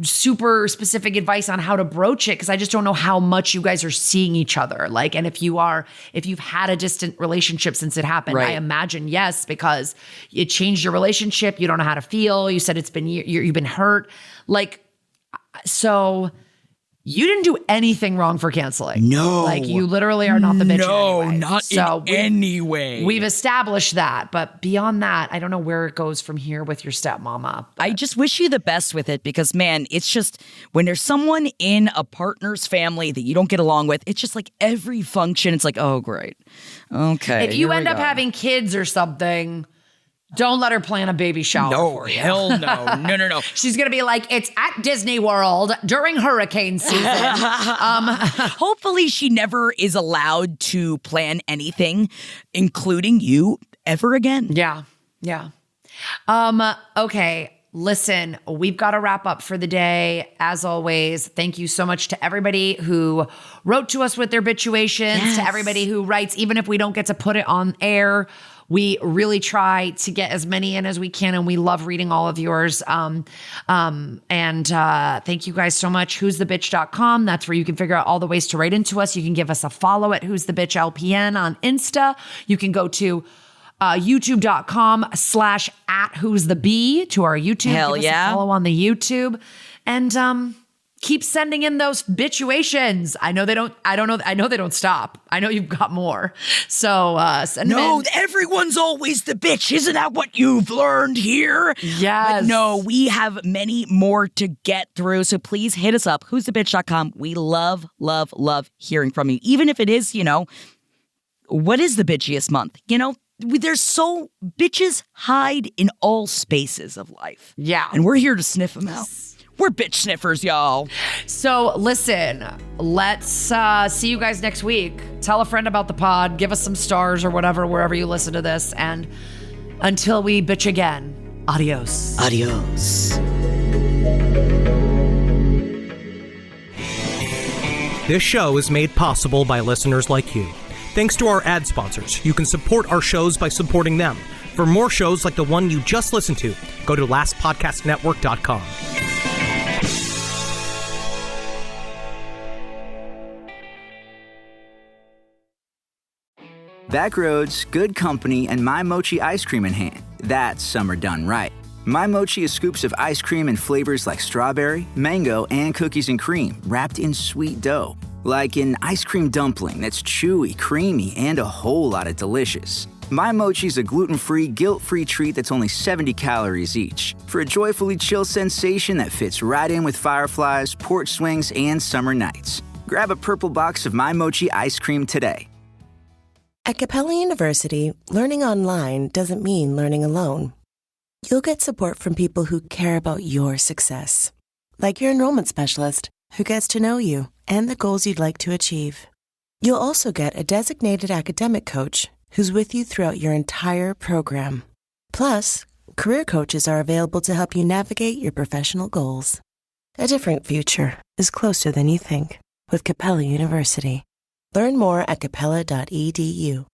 Speaker 5: super specific advice on how to broach it because I just don't know how much you guys are seeing each other. Like, and if you've had a distant relationship since it happened,
Speaker 4: Right.
Speaker 5: I imagine yes, because it changed your relationship. You don't know how to feel. You said you've been hurt. Like, so you didn't do anything wrong for canceling.
Speaker 4: No.
Speaker 5: Like you literally are not the bitch anyway.
Speaker 4: Not in any way.
Speaker 5: We've established that. But beyond that, I don't know where it goes from here with your stepmama.
Speaker 4: I just wish you the best with it because, man, it's just when there's someone in a partner's family that you don't get along with, it's just like every function, it's like, oh, great. Okay.
Speaker 5: If you
Speaker 4: here
Speaker 5: end
Speaker 4: we
Speaker 5: up
Speaker 4: go.
Speaker 5: having kids or something, don't let her plan a baby shower for you.
Speaker 4: Hell no. No.
Speaker 5: She's going to be like, it's at Disney World during hurricane season.
Speaker 4: Hopefully she never is allowed to plan anything, including you, ever again.
Speaker 5: Yeah. Okay. Listen, we've got to wrap up for the day. As always, thank you so much to everybody who wrote to us with their bitulations, to everybody who writes, even if we don't get to put it on air. We really try to get as many in as we can, and we love reading all of yours. Thank you guys so much. who'sthebitch.com. That's where you can figure out all the ways to write into us. You can give us a follow at Who's the Bitch LPN on Insta. You can go to youtube.com/@who'sthebee to our YouTube.
Speaker 4: Hell
Speaker 5: give us
Speaker 4: yeah.
Speaker 5: a follow on the YouTube. And keep sending in those bitulations. I know they don't stop. I know you've got more. So send them in.
Speaker 4: Everyone's always the bitch. Isn't that what you've learned here?
Speaker 5: Yes.
Speaker 4: But no, we have many more to get through. So please hit us up. who'sthebitch.com. We love hearing from you. Even if it is, what is the bitchiest month? Bitches hide in all spaces of life.
Speaker 5: Yeah.
Speaker 4: And we're here to sniff them out. We're bitch sniffers, y'all.
Speaker 5: So listen, let's see you guys next week. Tell a friend about the pod. Give us some stars or whatever, wherever you listen to this. And until we bitch again, adios.
Speaker 4: Adios.
Speaker 13: This show is made possible by listeners like you. Thanks to our ad sponsors, you can support our shows by supporting them. For more shows like the one you just listened to, go to lastpodcastnetwork.com.
Speaker 14: Backroads, good company, and My Mochi ice cream in hand. That's summer done right. My Mochi is scoops of ice cream in flavors like strawberry, mango, and cookies and cream, wrapped in sweet dough. Like an ice cream dumpling that's chewy, creamy, and a whole lot of delicious. My Mochi's a gluten-free, guilt-free treat that's only 70 calories each, for a joyfully chill sensation that fits right in with fireflies, porch swings, and summer nights. Grab a purple box of My Mochi ice cream today.
Speaker 10: At Capella University, learning online doesn't mean learning alone. You'll get support from people who care about your success, like your enrollment specialist who gets to know you and the goals you'd like to achieve. You'll also get a designated academic coach who's with you throughout your entire program. Plus, career coaches are available to help you navigate your professional goals. A different future is closer than you think with Capella University. Learn more at capella.edu.